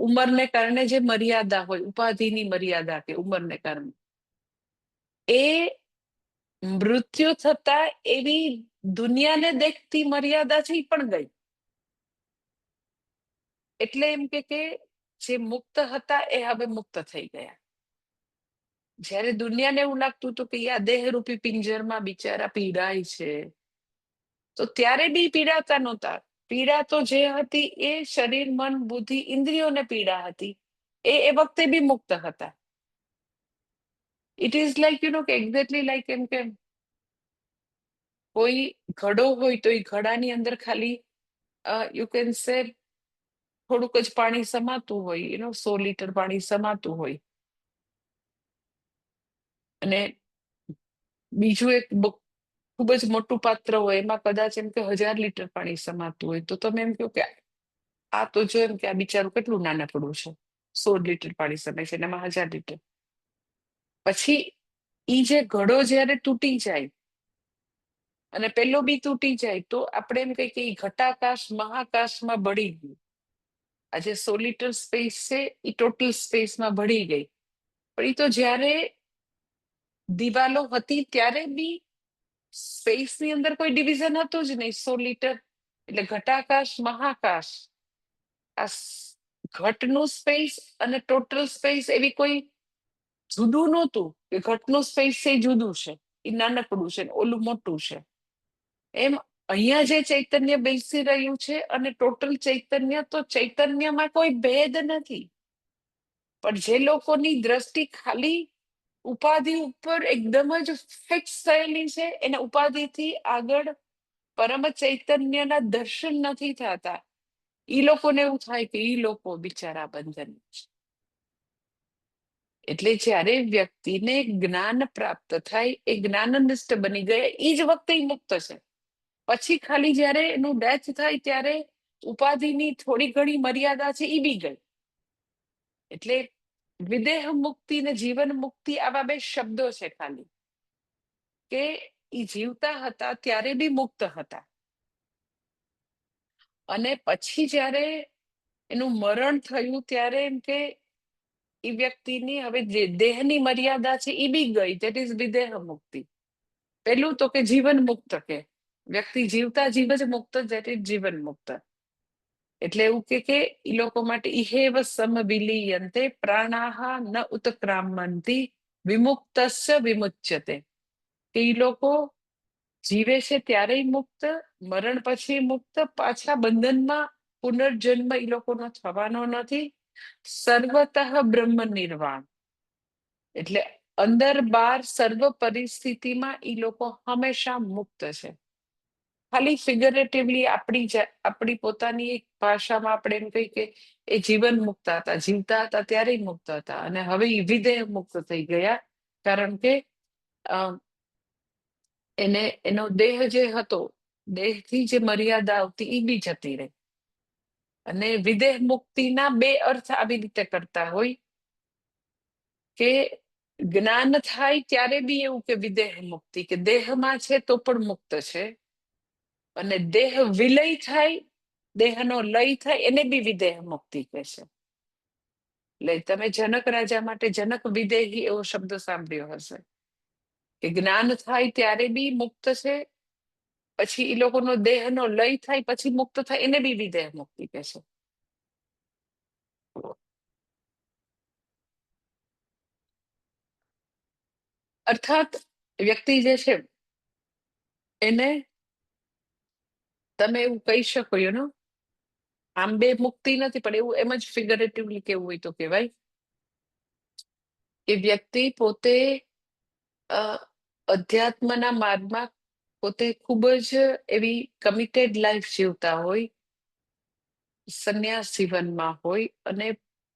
ઉંમરને કારણે જે મર્યાદા હોય, ઉપાધિની મર્યાદા કે ઉંમરને કારણે, એ મૃત્યુ થતા એવી દુનિયાને દેખતી મર્યાદા છે, એ પણ ગઈ. એટલે એમ કે જે મુક્ત હતા એ હવે મુક્ત થઈ ગયા. જયારે દુનિયાને એવું લાગતું હતું કે આ દેહરૂપી પિંજરમાં બિચારા પીડાય છે, તો ત્યારે બી પીડાતા નહોતા. પીડા તો જે હતી એ શરીર, મન, બુદ્ધિ, ઇન્દ્રિયોને પીડા હતી. એ વખતે બી મુક્ત હતા. ઇટ ઇઝ લાઈક કે એક્ઝેક્ટલી લાઈક એમ કે કોઈ ઘડો હોય તો એ ઘડાની અંદર ખાલી યુ કેન સે થોડુંક જ પાણી સમાતું હોય, 100 લીટર પાણી સમાતું હોય, અને બીજું એક ખૂબ જ મોટું પાત્ર હોય, એમાં કદાચ એમ કે 1000 લીટર પાણી સમાતું હોય, તો તમે એમ કહો કે આ તો જો એમ કે આ બિચારું કેટલું નાનકડું છે, 100 લીટર પાણી સમાય છે, એમાં 1000 લીટર. પછી ઈ જે ઘડો જયારે તૂટી જાય અને પેલો બી તૂટી જાય, તો આપણે એમ કહીએ કે ઘટાકાશ મહાકાશમાં ભળી ગયું. આ જે 100 લીટર સ્પેસ છે એ ટોટલ સ્પેસમાં ભળી ગઈ. પણ એ તો જયારે દિવાલો હતી ત્યારે બી સ્પેસની અંદર કોઈ ડિવિઝન હતું જ નહીં. 100 લીટર એટલે ઘટાકાશ મહાકાશ, આ ઘટનું સ્પેસ અને ટોટલ સ્પેસ એવી કોઈ જુદું નહોતું કે ઘટનું સ્પેસ છે જુદું છે, એ નાનકડું છે, ઓલું મોટું છે. એમ અહીંયા જે ચૈતન્ય બેસી રહ્યું છે અને ટોટલ ચૈતન્ય, તો ચૈતન્યમાં કોઈ ભેદ નથી. પણ જે લોકોની દ્રષ્ટિ ખાલી ઉપાધિ ઉપર એકદમ જ ફિક્સ થયેલી છે, એને ઉપાધિથી આગળ પરમ ચૈતન્યના દર્શન નથી થતા, ઈ લોકોને એવું થાય કે ઈ લોકો બિચારા બંધન છે. એટલે જ્યારે વ્યક્તિને જ્ઞાન પ્રાપ્ત થાય, એ જ્ઞાનનિષ્ઠ બની ગયા, એ જ વખતે મુક્ત છે. પછી ખાલી જયારે એનું ડેથ થાય ત્યારે ઉપાધિની થોડી ઘણી મર્યાદા છે એ બી ગઈ. એટલે વિદેહ મુક્તિ ને જીવન મુક્તિ આવા બે શબ્દો છે ખાલી, કે એ જીવતા હતા ત્યારે બી મુક્ત હતા, અને પછી જયારે એનું મરણ થયું ત્યારે એમ કે એ વ્યક્તિની હવે જે દેહની મર્યાદા છે એ બી ગઈ. ધેટ ઇઝ વિદેહ મુક્તિ. પેલું તો કે જીવન મુક્ત, કે વ્યક્તિ જીવતા જીવ જ મુક્ત, ધેટ ઇઝ જીવન મુક્ત. એટલે એવું કે એ લોકો માટે ઇહેવ સમવિલીયન્તે પ્રાણાહા ન ઉત્ક્રામંતિ વિમુક્તસ્ય વિમુચ્યતે, કે એ લોકો જીવે છે ત્યારે મુક્ત, મરણ પછી મુક્ત, પાછા બંધનમાં પુનર્જન્મ એ લોકોનો થવાનો નથી. સર્વતઃ બ્રહ્મ નિર્વાણ, એટલે અંદર બહાર સર્વ પરિસ્થિતિમાં એ લોકો હંમેશા મુક્ત છે. ખાલી ફિગરેટિવલી આપણી પોતાની એક ભાષામાં આપણે એમ કહીએ કે એ જીવન મુક્ત હતા, જીવતા હતા ત્યારે મુક્ત હતા, અને હવે એ વિદેહ મુક્ત થઈ ગયા. કારણ કે એને એનો દેહ જે હતો, દેહથી જે મર્યાદા આવતી એ બી જતી રહી. અને વિદેહ મુક્તિના બે અર્થ આવી રીતે કરતા હોય કે જ્ઞાન થાય ત્યારે બી એવું કે વિદેહ મુક્તિ, કે દેહમાં છે તો પણ મુક્ત છે, અને દેહ વિલય થાય, દેહનો લય થાય, એને બી વિદેહ મુક્તિ કહે છે. એટલે તમે જનક રાજા માટે જનક વિદેહી એવો શબ્દ સાંભળ્યો હશે કે જ્ઞાન થાય ત્યારે બી મુક્ત છે, પછી એ લોકોનો દેહનો લય થાય પછી મુક્ત થાય એને બી વિદેહ મુક્તિ કહે છે. અર્થાત વ્યક્તિ જે છે એને તમે એવું કહી શકો આમ બે મુક્તિ નથી, પણ એવું એમ જ ફિગરેટિવલી કેવું હોય તો કહેવાય કે વ્યક્તિ પોતે અધ્યાત્મના માર્ગમાં પોતે ખૂબ જ એવી કમિટેડ લાઈફ જીવતા હોય, સંન્યાસ જીવનમાં હોય અને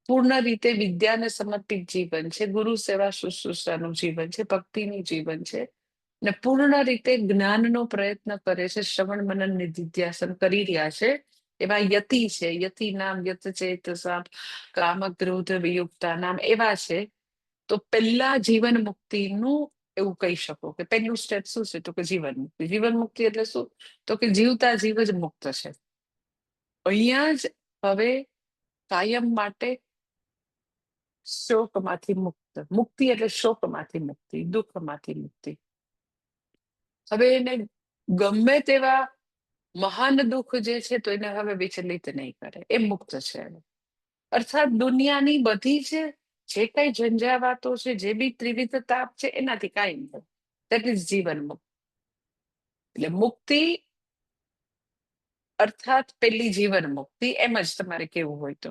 પૂર્ણ રીતે વિદ્યાને સમર્પિત જીવન છે, ગુરુ સેવા શુશ્રૂષાનું જીવન છે, ભક્તિનું જીવન છે, ને પૂર્ણ રીતે જ્ઞાનનો પ્રયત્ન કરે છે, શ્રવણ મનન નિધિધ્યાસન કરી રહ્યા છે, એવા યતિ છે. યતિ નામ યત ચેતસામ કામ ક્રોધ વિયુક્તા નામ એવા છે. તો પહેલા જીવન મુક્તિનું એવું કહી શકો કે પહેલું સ્ટેપ શું છે તો કે જીવન મુક્તિ. જીવન મુક્તિ એટલે શું તો કે જીવતા જીવ જ મુક્ત છે. અહીંયા જ હવે કાયમ માટે શોકમાંથી મુક્ત. મુક્તિ એટલે શોકમાંથી મુક્તિ, દુઃખમાંથી મુક્તિ. હવે એને ગમે તેવા મહાન દુઃખ જે છે તો એને હવે વિચલિત નહીં કરે, એ મુક્ત છે. અર્થાત દુનિયાની બધી જે કઈ ઝંઝાવાતો છે, જે બી ત્રિવિધ તાપ છે, એનાથી કાંઈ નહીં. દેટ ઇઝ જીવન મુક્ત. એટલે મુક્તિ અર્થાત પેલી જીવન મુક્તિ એમ જ તમારે કેવું હોય તો.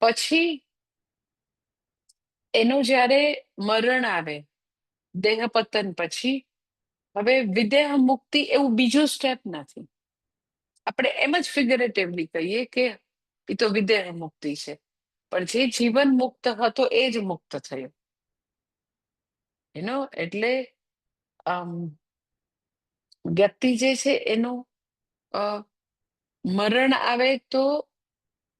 પછી એનું જ્યારે મરણ આવે દેહ પતન પછી, હવે વિદેહ મુક્તિ એવું બીજું સ્ટેપ નથી. આપણે એમ જ ફિગરેટિવલી કહીએ કે એ તો વિદેહ મુક્તિ છે, પણ જે જીવન મુક્ત હતો એ જ મુક્ત થયો. એટલે વ્યક્તિ જે છે એનું મરણ આવે તો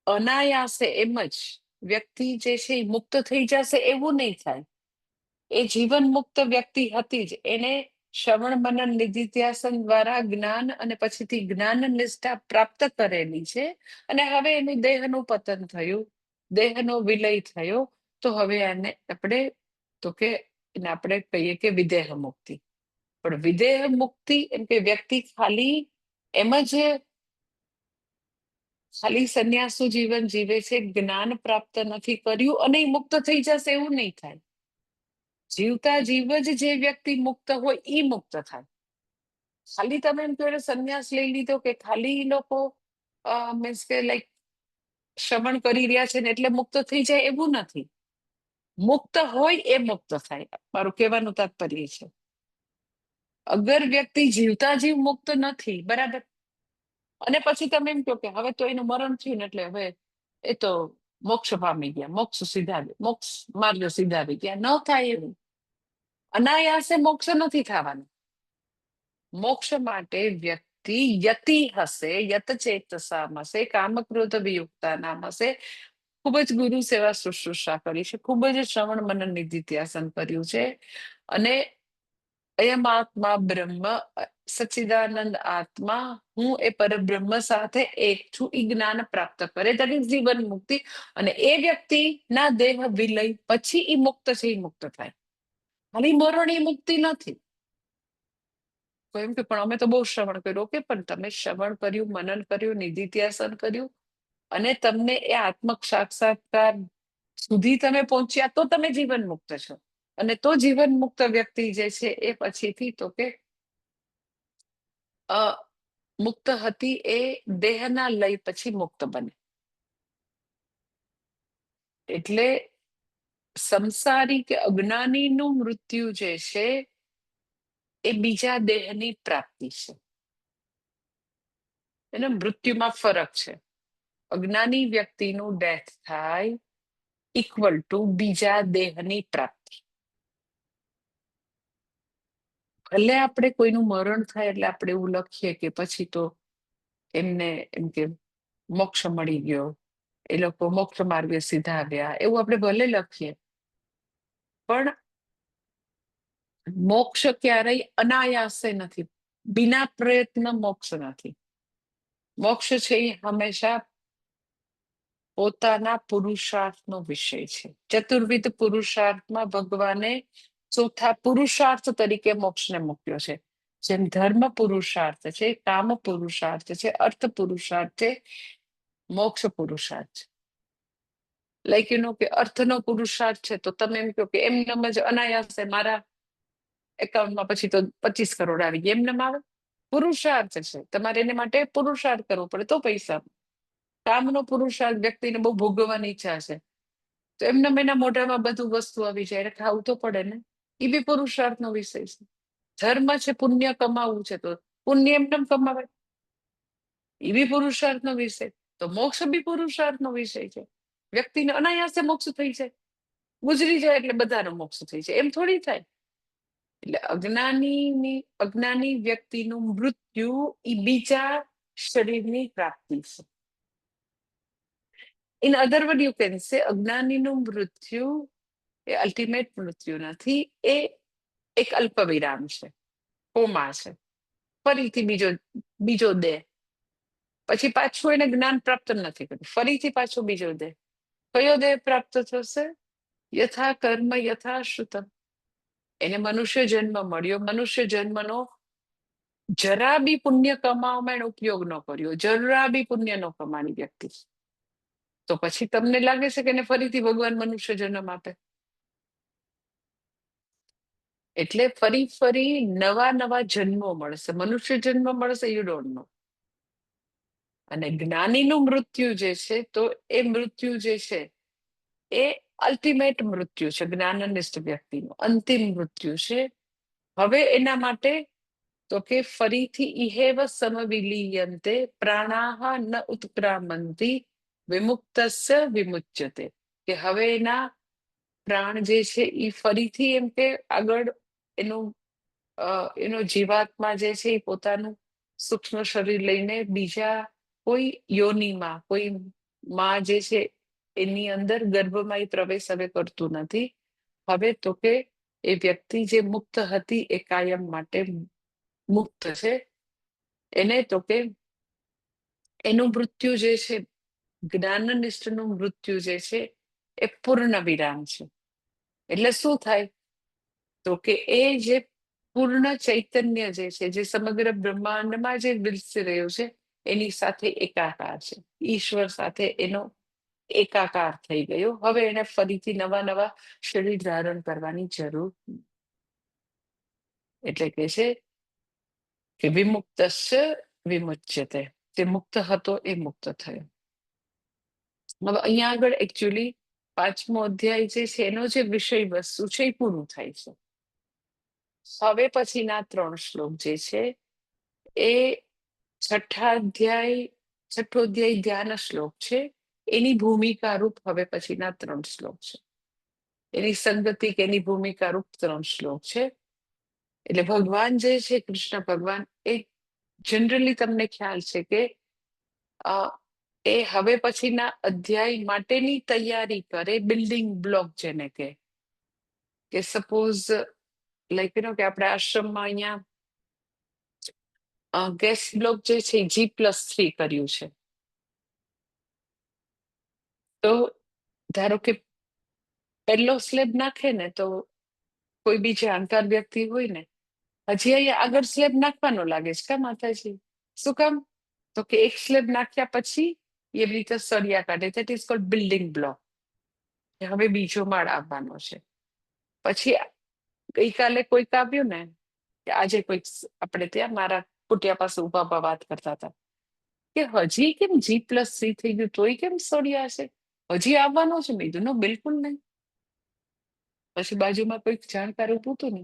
અનાયાસે એમ જ વ્યક્તિ જે છે એ મુક્ત થઈ જશે એવું નહીં થાય. એ જીવન મુક્ત વ્યક્તિ હતી જ, એને શ્રવણ મનન નિધિધ્યાસન દ્વારા જ્ઞાન અને પછીથી જ્ઞાન નિષ્ઠા પ્રાપ્ત કરેલી છે, અને હવે એનું દેહનું પતન થયું, દેહનો વિલય થયો, તો હવે એને આપણે કહીએ કે વિદેહ મુક્તિ. પણ વિદેહ મુક્તિ એમ કે વ્યક્તિ ખાલી એમ જ ખાલી સંન્યાસનું જીવન જીવે છે, જ્ઞાન પ્રાપ્ત નથી કર્યું અને મુક્ત થઈ જશે એવું નહીં થાય. જીવતા જીવ જ જે વ્યક્તિ મુક્ત હોય એ મુક્ત થાય. ખાલી તમે એમ કહો સંન્યાસ લઈ લીધો કે ખાલી લોકો મીન્સ કે લાઈક શ્રવણ કરી રહ્યા છે ને એટલે મુક્ત થઈ જાય એવું નથી. મુક્ત હોય એ મુક્ત થાય, મારું કહેવાનું તાત્પર્ય છે. અગર વ્યક્તિ જીવતા જીવ મુક્ત નથી, બરાબર, અને પછી તમે એમ કહો કે હવે તો એનું મરણ થયું ને એટલે હવે એ તો મોક્ષ પામી ગયા, મોક્ષ માર્ગ સીધાવી ગયા, ન થાય એવું. અનાયાસે મોક્ષ નથી થવાનું. મોક્ષ માટે વ્યક્તિ યતિ હશે, યત ચેતસામ હશે, કામ ક્રોધ વિયુક્તા નામ હશે, ખૂબ જ ગુરુ સેવા શુશ્રૂષા કરી છે, ખૂબ જ શ્રવણ મનન નિધિધ્યાસન કર્યું છે, અને અયમ આત્મા બ્રહ્મ સચ્ચિદાનંદ આત્મા હું એ પરબ્રહ્મ સાથે એક છું, એ જ્ઞાન પ્રાપ્ત કરે, that is જીવન મુક્તિ. અને એ વ્યક્તિના દેહ વિલય પછી એ મુક્ત છે, એ મુક્ત થાય. ખાલી મરણ એ મુક્તિ નથી. એમ કે પણ અમે તો બહુ શ્રવણ કર્યું. ઓકે, પણ તમે શ્રવણ કર્યું, મનન કર્યું, નિધિધ્યાસન કર્યું, અને તમને એ આત્મક સાક્ષાત્કાર સુધી તમે પહોંચ્યા તો તમે જીવન મુક્ત છો. અને તો જીવન મુક્ત વ્યક્તિ જે છે એ પછીથી તો કે મુક્ત હતી એ દેહના લય પછી મુક્ત બને. એટલે સંસારી કે અજ્ઞાનીનું મૃત્યુ જે છે એ બીજા દેહની પ્રાપ્તિ છે. એને મૃત્યુમાં ફરક છે. અજ્ઞાની વ્યક્તિનું ડેથ થાય ઇક્વલ ટુ બીજા દેહની પ્રાપ્તિ. ભલે આપણે કોઈનું મરણ થાય એટલે આપણે એવું લખીએ કે પછી તો એમને એમ કે મોક્ષ મળી ગયો, એ લોકો મોક્ષ માર્ગે સીધા આવ્યા, એવું આપણે ભલે લખીએ, પણ મોક્ષ ક્યારેય અનાયાસે નથી. બિના પ્રયત્ન મોક્ષ નથી. મોક્ષ છે એ હંમેશા પોતાના પુરુષાર્થનો વિષય છે. ચતુર્વિધ પુરુષાર્થમાં ભગવાને ચોથા પુરુષાર્થ તરીકે મોક્ષને મૂક્યો છે. જેમ ધર્મ પુરુષાર્થ છે, કામ પુરુષાર્થ છે, અર્થ પુરુષાર્થ છે, મોક્ષ પુરુષાર્થ છે. લાઈક કે અર્થનો પુરુષાર્થ છે તો તમે એમ કહો કે એમનેમ જ અનાયાસે મારા એકાઉન્ટમાં પછી તો 25 કરોડ આવી ગયા, એમનેમ આવે? પુરુષાર્થ છે, તમારે એને માટે પુરુષાર્થ કરવો પડે તો પૈસા. કામનો પુરુષાર્થ, વ્યક્તિને બહુ ભોગવવાની ઈચ્છા છે તો એમને એના મોઢામાં બધું વસ્તુ આવી જાય, એટલે ખાવું તો પડે ને. એ બી પુરુષાર્થનો વિષય છે. ધર્મ છે, પુણ્ય કમાવવું છે તો પુણ્ય એમને કમાવાય, એ બી પુરુષાર્થનો વિષય. તો મોક્ષ બી પુરુષાર્થનો વિષય છે. વ્યક્તિને અનાયાસે મોક્ષ થઈ જાય, ગુજરી જાય એટલે બધાનો મોક્ષ થઈ જાય, એમ થોડી થાય. એટલે અજ્ઞાની વ્યક્તિનું મૃત્યુ એ બીજા શરીરની પ્રાપ્તિ છે. In other word you can say અજ્ઞાનીનું મૃત્યુ એ અલ્ટિમેટ મૃત્યુ નથી, એ એક અલ્પ વિરામ છે, કોમા છે. ફરીથી બીજો દેહ, પછી પાછું એને જ્ઞાન પ્રાપ્ત નથી કર્યું, ફરીથી પાછો બીજો દેહ. કયો દેહ પ્રાપ્ત થશે? યથા કર્મ યથા શ્રુતમ. એને મનુષ્ય જન્મ મળ્યો, મનુષ્ય જન્મનો જરા બી પુણ્ય કમાવામાં એને ઉપયોગ ન કર્યો, જરા બી પુણ્ય ન કમાણી વ્યક્તિ, તો પછી તમને લાગે છે કે એને ફરીથી ભગવાન મનુષ્ય જન્મ આપે? એટલે ફરી નવા જન્મો મળશે, મનુષ્ય જન્મ મળશે, યુ ડોન્ટ નો. અને જ્ઞાનીનું મૃત્યુ જે છે તો એ મૃત્યુ જે છે એ અલ્ટિમેટ મૃત્યુ છે, જ્ઞાનનિષ્ઠ વ્યક્તિનું અંતિમ મૃત્યુ છે. હવે એના માટે તો કે ફરીથી ઇહેવ સમવિલીયન્તે પ્રાણાહ ન ઉત્ક્રામંતી વિમુક્તસ્ય વિમુચ્યતે. કે હવે એના પ્રાણ જે છે એ ફરીથી એમ કે આગળ એનો જીવાત્મા જે છે એ પોતાનું સૂક્ષ્મ શરીર લઈને બીજા કોઈ યોનિમાં, કોઈ માં જે છે એની અંદર ગર્ભમાં એ પ્રવેશ હવે કરતું નથી. હવે તો કે એ વ્યક્તિ જે મુક્ત હતી એ કાયમ માટે મુક્ત છે. એને તો કે એનું મૃત્યુ જે છે, જ્ઞાનનિષ્ઠનું મૃત્યુ જે છે એ પૂર્ણ વિરામ છે. એટલે શું થાય? તો કે એ જે પૂર્ણ ચૈતન્ય જે છે, જે સમગ્ર બ્રહ્માંડમાં જે વિલસી રહ્યો છે એની સાથે એકાકાર છે, ઈશ્વર સાથે એનો એકાકાર થઈ ગયો. હવે એને ફરીથી નવા શરીર ધારણ કરવાની જરૂર. એટલે કે છે કે વિમુક્તસ્ય વિમુચ્યતે, તે મુક્ત હતો એ મુક્ત થયો. હવે અહીંયા આગળ એકચ્યુઅલી 5મો અધ્યાય જે છે એનો જે વિષય વસ્તુ છે એ પૂરું થાય છે. હવે પછીના 3 શ્લોક જે છે એ છઠ્ઠો અધ્યાય ધ્યાન શ્લોક છે, એની ભૂમિકા રૂપ હવે પછીના 3 શ્લોક છે. એની સંગતિ કે એની ભૂમિકા રૂપ 3 શ્લોક છે. એટલે ભગવાન જે છે, કૃષ્ણ ભગવાન, એ જનરલી તમને ખ્યાલ છે કે એ હવે પછીના અધ્યાય માટેની તૈયારી કરે, બિલ્ડિંગ બ્લોક જેને કે સપોઝ લાઈક કે આપણે આશ્રમમાં અહીંયા ગેસ બ્લોક જે છે G+3 કર્યું છે. તો ધારો કે પહેલો સ્લેબ નાખે ને તો કોઈ બી જાણકાર વ્યક્તિ હોય ને, હજી અહીંયા આગળ સ્લેબ નાખવાનો લાગે છે કા માતાજી? શું કામ? તો કે એક સ્લેબ નાખ્યા પછી એવી રીતે સળિયા કાઢે, that is called building block. હવે બીજો માળ આવવાનો છે. પછી ગઈકાલે કોઈક આવ્યું ને, કે આજે કોઈક આપણે ત્યાં મારા કુટિયા પાસે ઉભા વાત કરતા હતા કે હજી કેમ G+3 થઈ ગયું, તોય કેમ સળિયા છે, હજી આવવાનો છે? મેં કીધું નો, બિલકુલ નહીં. પછી બાજુમાં કોઈક જાણકાર ઉભું હતું ને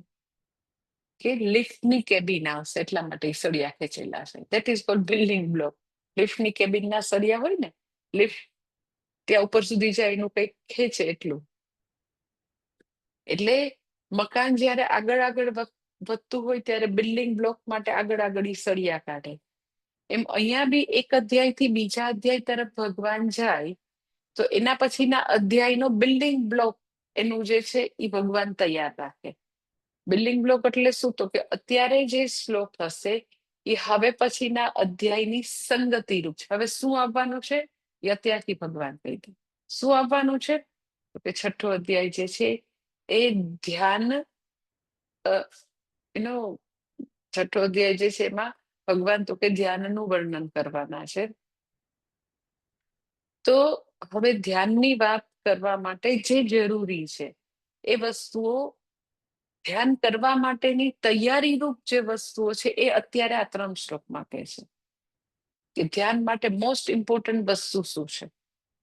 કે લિફ્ટની કેબિન આવશે એટલા માટે સળિયા ખેંચેલા છે, that is called building block. લિફ્ટની કેબિનના સળિયા હોય ને, લિફ્ટ ત્યાં ઉપર સુધી જાય એનું કંઈક ખેંચે એટલું. એટલે મકાન જયારે આગળ વધતું હોય ત્યારે બિલ્ડિંગ બ્લોક માટે આગળ ઈ સળિયા કાઢે. એમ અહીંયા બી એક અધ્યાયથી બીજા અધ્યાય તરફ ભગવાન જાય તો એના પછીના અધ્યાયનો બિલ્ડિંગ બ્લોક એનું જે છે એ ભગવાન તૈયાર રાખે. બિલ્ડિંગ બ્લોક એટલે શું? તો કે અત્યારે જે શ્લોક હશે એ હવે પછીના અધ્યાયની સંગતિ રૂપ છે. હવે શું આવવાનું છે? એ અત્યારથી ભગવાન કહી દે. શું આવવાનું છે? તો કે છઠ્ઠો અધ્યાય જે છે એ ધ્યાન એનો છઠ્ઠો અધ્યાય જે છે એમાં ભગવાન તો કે ધ્યાનનું વર્ણન કરવાના છે. તો હવે ધ્યાનની વાત કરવા માટે જે જરૂરી છે એ વસ્તુઓ, ધ્યાન કરવા માટેની તૈયારી રૂપ જે વસ્તુઓ છે એ અત્યારે આ 3 શ્લોકમાં કહે છે કે ધ્યાન માટે મોસ્ટ ઇમ્પોર્ટન્ટ વસ્તુ શું છે.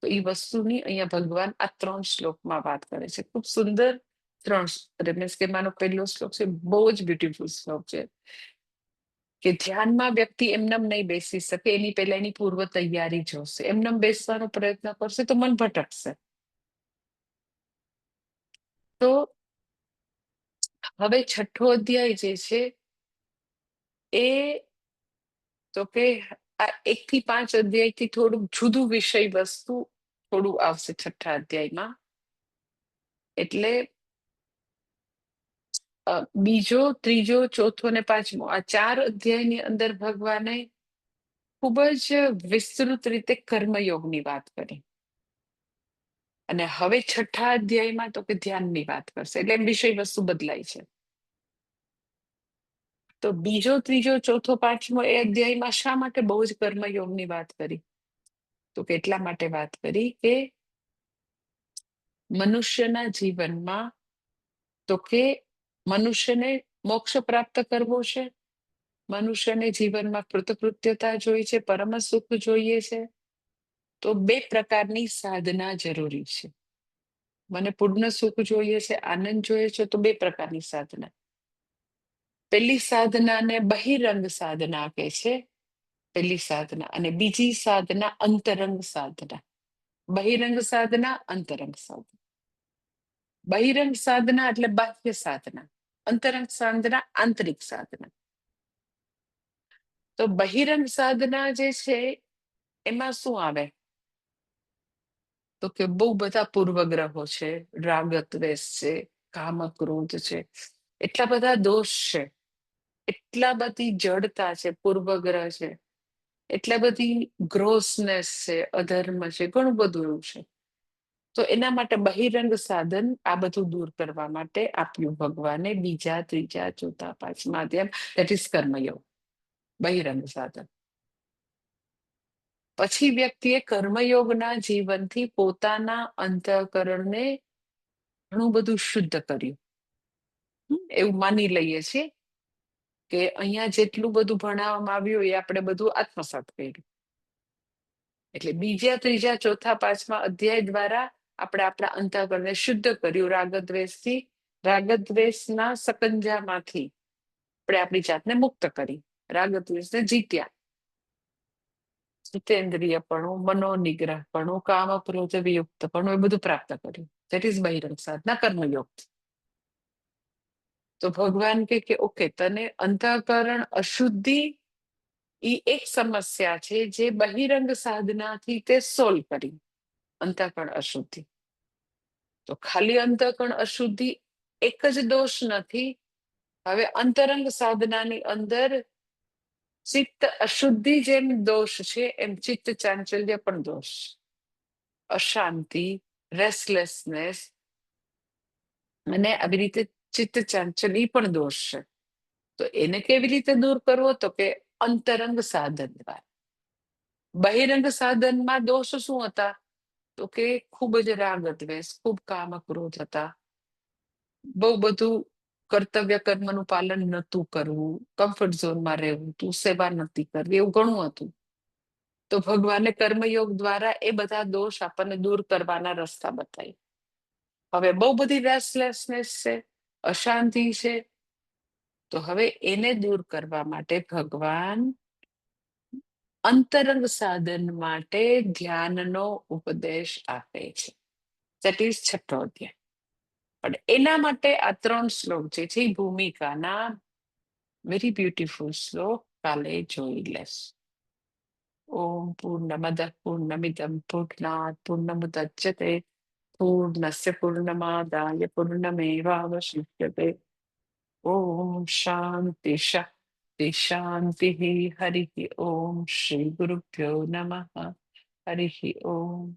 તો એ વસ્તુની અહીંયા ભગવાન આ 3 શ્લોકમાં વાત કરે છે. ખૂબ સુંદર 3 મીન્સ કે માનો પહેલો શ્લોક છે, બહુ જ બ્યુટીફુલ શ્લોક છે કે ધ્યાનમાં વ્યક્તિ એમનેમ નહીં બેસી શકે, એની પહેલા એની પૂર્વ તૈયારી જોશે. એમનેમ બેસવાનો પ્રયત્ન કરશે તો મન ભટકશે. તો હવે છઠ્ઠો અધ્યાય જે છે એ તો કે આ 1 થી 5 અધ્યાયથી થોડું જુદું વિષય વસ્તુ થોડું આવશે છઠ્ઠા અધ્યાયમાં. એટલે બીજો, ત્રીજો, ચોથો ને પાંચમો આ 4 અધ્યાયની અંદર ભગવાને ખૂબ જ વિસ્તૃત રીતે કર્મયોગની વાત કરી. અને હવે છઠ્ઠા અધ્યાયમાં તો કે ધ્યાનની વાત કરશે. એટલે એમ વિષય વસ્તુ બદલાય છે. તો બીજો, ત્રીજો, ચોથો, પાંચમો એ અધ્યાયમાં શા માટે બહુ જ કર્મયોગની વાત કરી? તો કેટલા માટે વાત કરી કે મનુષ્યના જીવનમાં તો કે મનુષ્યને મોક્ષ પ્રાપ્ત કરવો છે, મનુષ્યને જીવનમાં કૃતકૃત્યતા જોઈએ છે, પરમ સુખ જોઈએ છે, તો 2 પ્રકારની સાધના જરૂરી છે. મને પૂર્ણ સુખ જોઈએ છે, આનંદ જોઈએ છે, તો 2 પ્રકારની સાધના. પહેલી સાધનાને બહિરંગ સાધના કહે છે, પહેલી સાધના. અને બીજી સાધના અંતરંગ સાધના. બહિરંગ સાધના, અંતરંગ સાધના. બહિરંગ સાધના એટલે બાહ્ય સાધના, અંતરંગ સાધના આંતરિક સાધના. તો બહિરંગ સાધના જે છે એમાં શું આવે? તો કે બહુ બધા પૂર્વગ્રહો છે, રાગ દ્વેષ છે, કામ ક્રોધ છે, એટલા બધા દોષ છે, એટલા બધી જડતા છે, પૂર્વગ્રહ છે, એટલા બધી ગ્રોસનેસ છે, અધર્મ છે, ઘણું બધું એવું છે. તો એના માટે બહિરંગ સાધન આ બધું દૂર કરવા માટે આપ્યું ભગવાને બીજા, ત્રીજા, ચોથા, પાંચમા અધ્યાય, દેટ ઇઝ કર્મયોગ, બહિરંગ સાધન. પછી વ્યક્તિએ કર્મયોગના જીવનથી પોતાના અંતઃકરણને ઘણું બધું શુદ્ધ કર્યું. એવું માની લઈએ છીએ કે અહીંયા જેટલું બધું ભણાવવામાં આવ્યું એ આપણે બધું આત્મસાત કર્યું. એટલે બીજા, ત્રીજા, ચોથા, પાંચમા અધ્યાય દ્વારા આપણે આપણા અંતઃકરણને શુદ્ધ કર્યું. રાગદ્વેષથી, રાગદ્વેષના સકંજામાંથી આપણે આપણી જાતને મુક્ત કરી, રાગદ્વેષને જીત્યા. જીતેન્દ્રિયપણું, મનોનિગ્રહપણું, કામ ક્રોધ વિયુક્તપણું એ બધું પ્રાપ્ત કર્યું. દેટ ઇઝ બહિરંગ સાધના, કર્મયોગ. તો ભગવાન કે ઓકે, તને અંતઃકરણ અશુદ્ધિ એ એક સમસ્યા છે જે બહિરંગ સાધનાથી તે સોલ્વ કરી, અંતઃકરણ અશુદ્ધિ. તો ખાલી અંતઃકરણ અશુદ્ધિ એક જ દોષ નથી. હવે અંતરંગ સાધનાની અંદર ચિત્ત અશુદ્ધિ જેમ દોષ છે, એમ ચિત્ત ચાંચલ્ય પણ દોષ, અશાંતિ, રેસ્ટલેસનેસ, અને આવી રીતે ચિત્ત ચાંચલ્ય પણ દોષ છે. તો એને કેવી રીતે દૂર કરવો? તો કે અંતરંગ સાધન દ્વારા. બહિરંગ સાધનમાં દોષ શું હતા? તો કે ખૂબ જ રાગ દ્વેષ, ખૂબ કામ ક્રોધ હતા, બહુ બધું કર્તવ્ય કર્મનું પાલન નહોતું કરવું, કમ્ફર્ટ ઝોનમાં રહેવું, તું સેવા નથી કરવી, એવું ઘણું હતું. તો ભગવાને કર્મયોગ દ્વારા એ બધા દોષ આપણને દૂર કરવાના રસ્તા બતાવી. હવે બહુ બધી રેસ્ટલેસનેસ છે, અશાંતિ છે, તો હવે એને દૂર કરવા માટે ભગવાન અંતરંગ સાધન માટે ધ્યાનનો ઉપદેશ આપે છે. દેટ ઇઝ છઠ્ઠો અધ્યાય. પણ એના માટે આ 3 શ્લોક જે છે એ ભૂમિકાના વેરી બ્યુટીફુલ શ્લોક કાલે જોઈ લેશ. ઓમ પૂર્ણમદ પૂર્ણમિદમ પૂર્ણાત પૂર્ણમુદચ્યતે પૂર્ણસ્ય પૂર્ણમાદાય પૂર્ણમેવાવશિષ્યતે. ઓમ શાંતિ શાંતિ શાંતિ. હરિ ઓમ. શ્રી ગુરુભ્યો નમઃ. हरिः ओम्।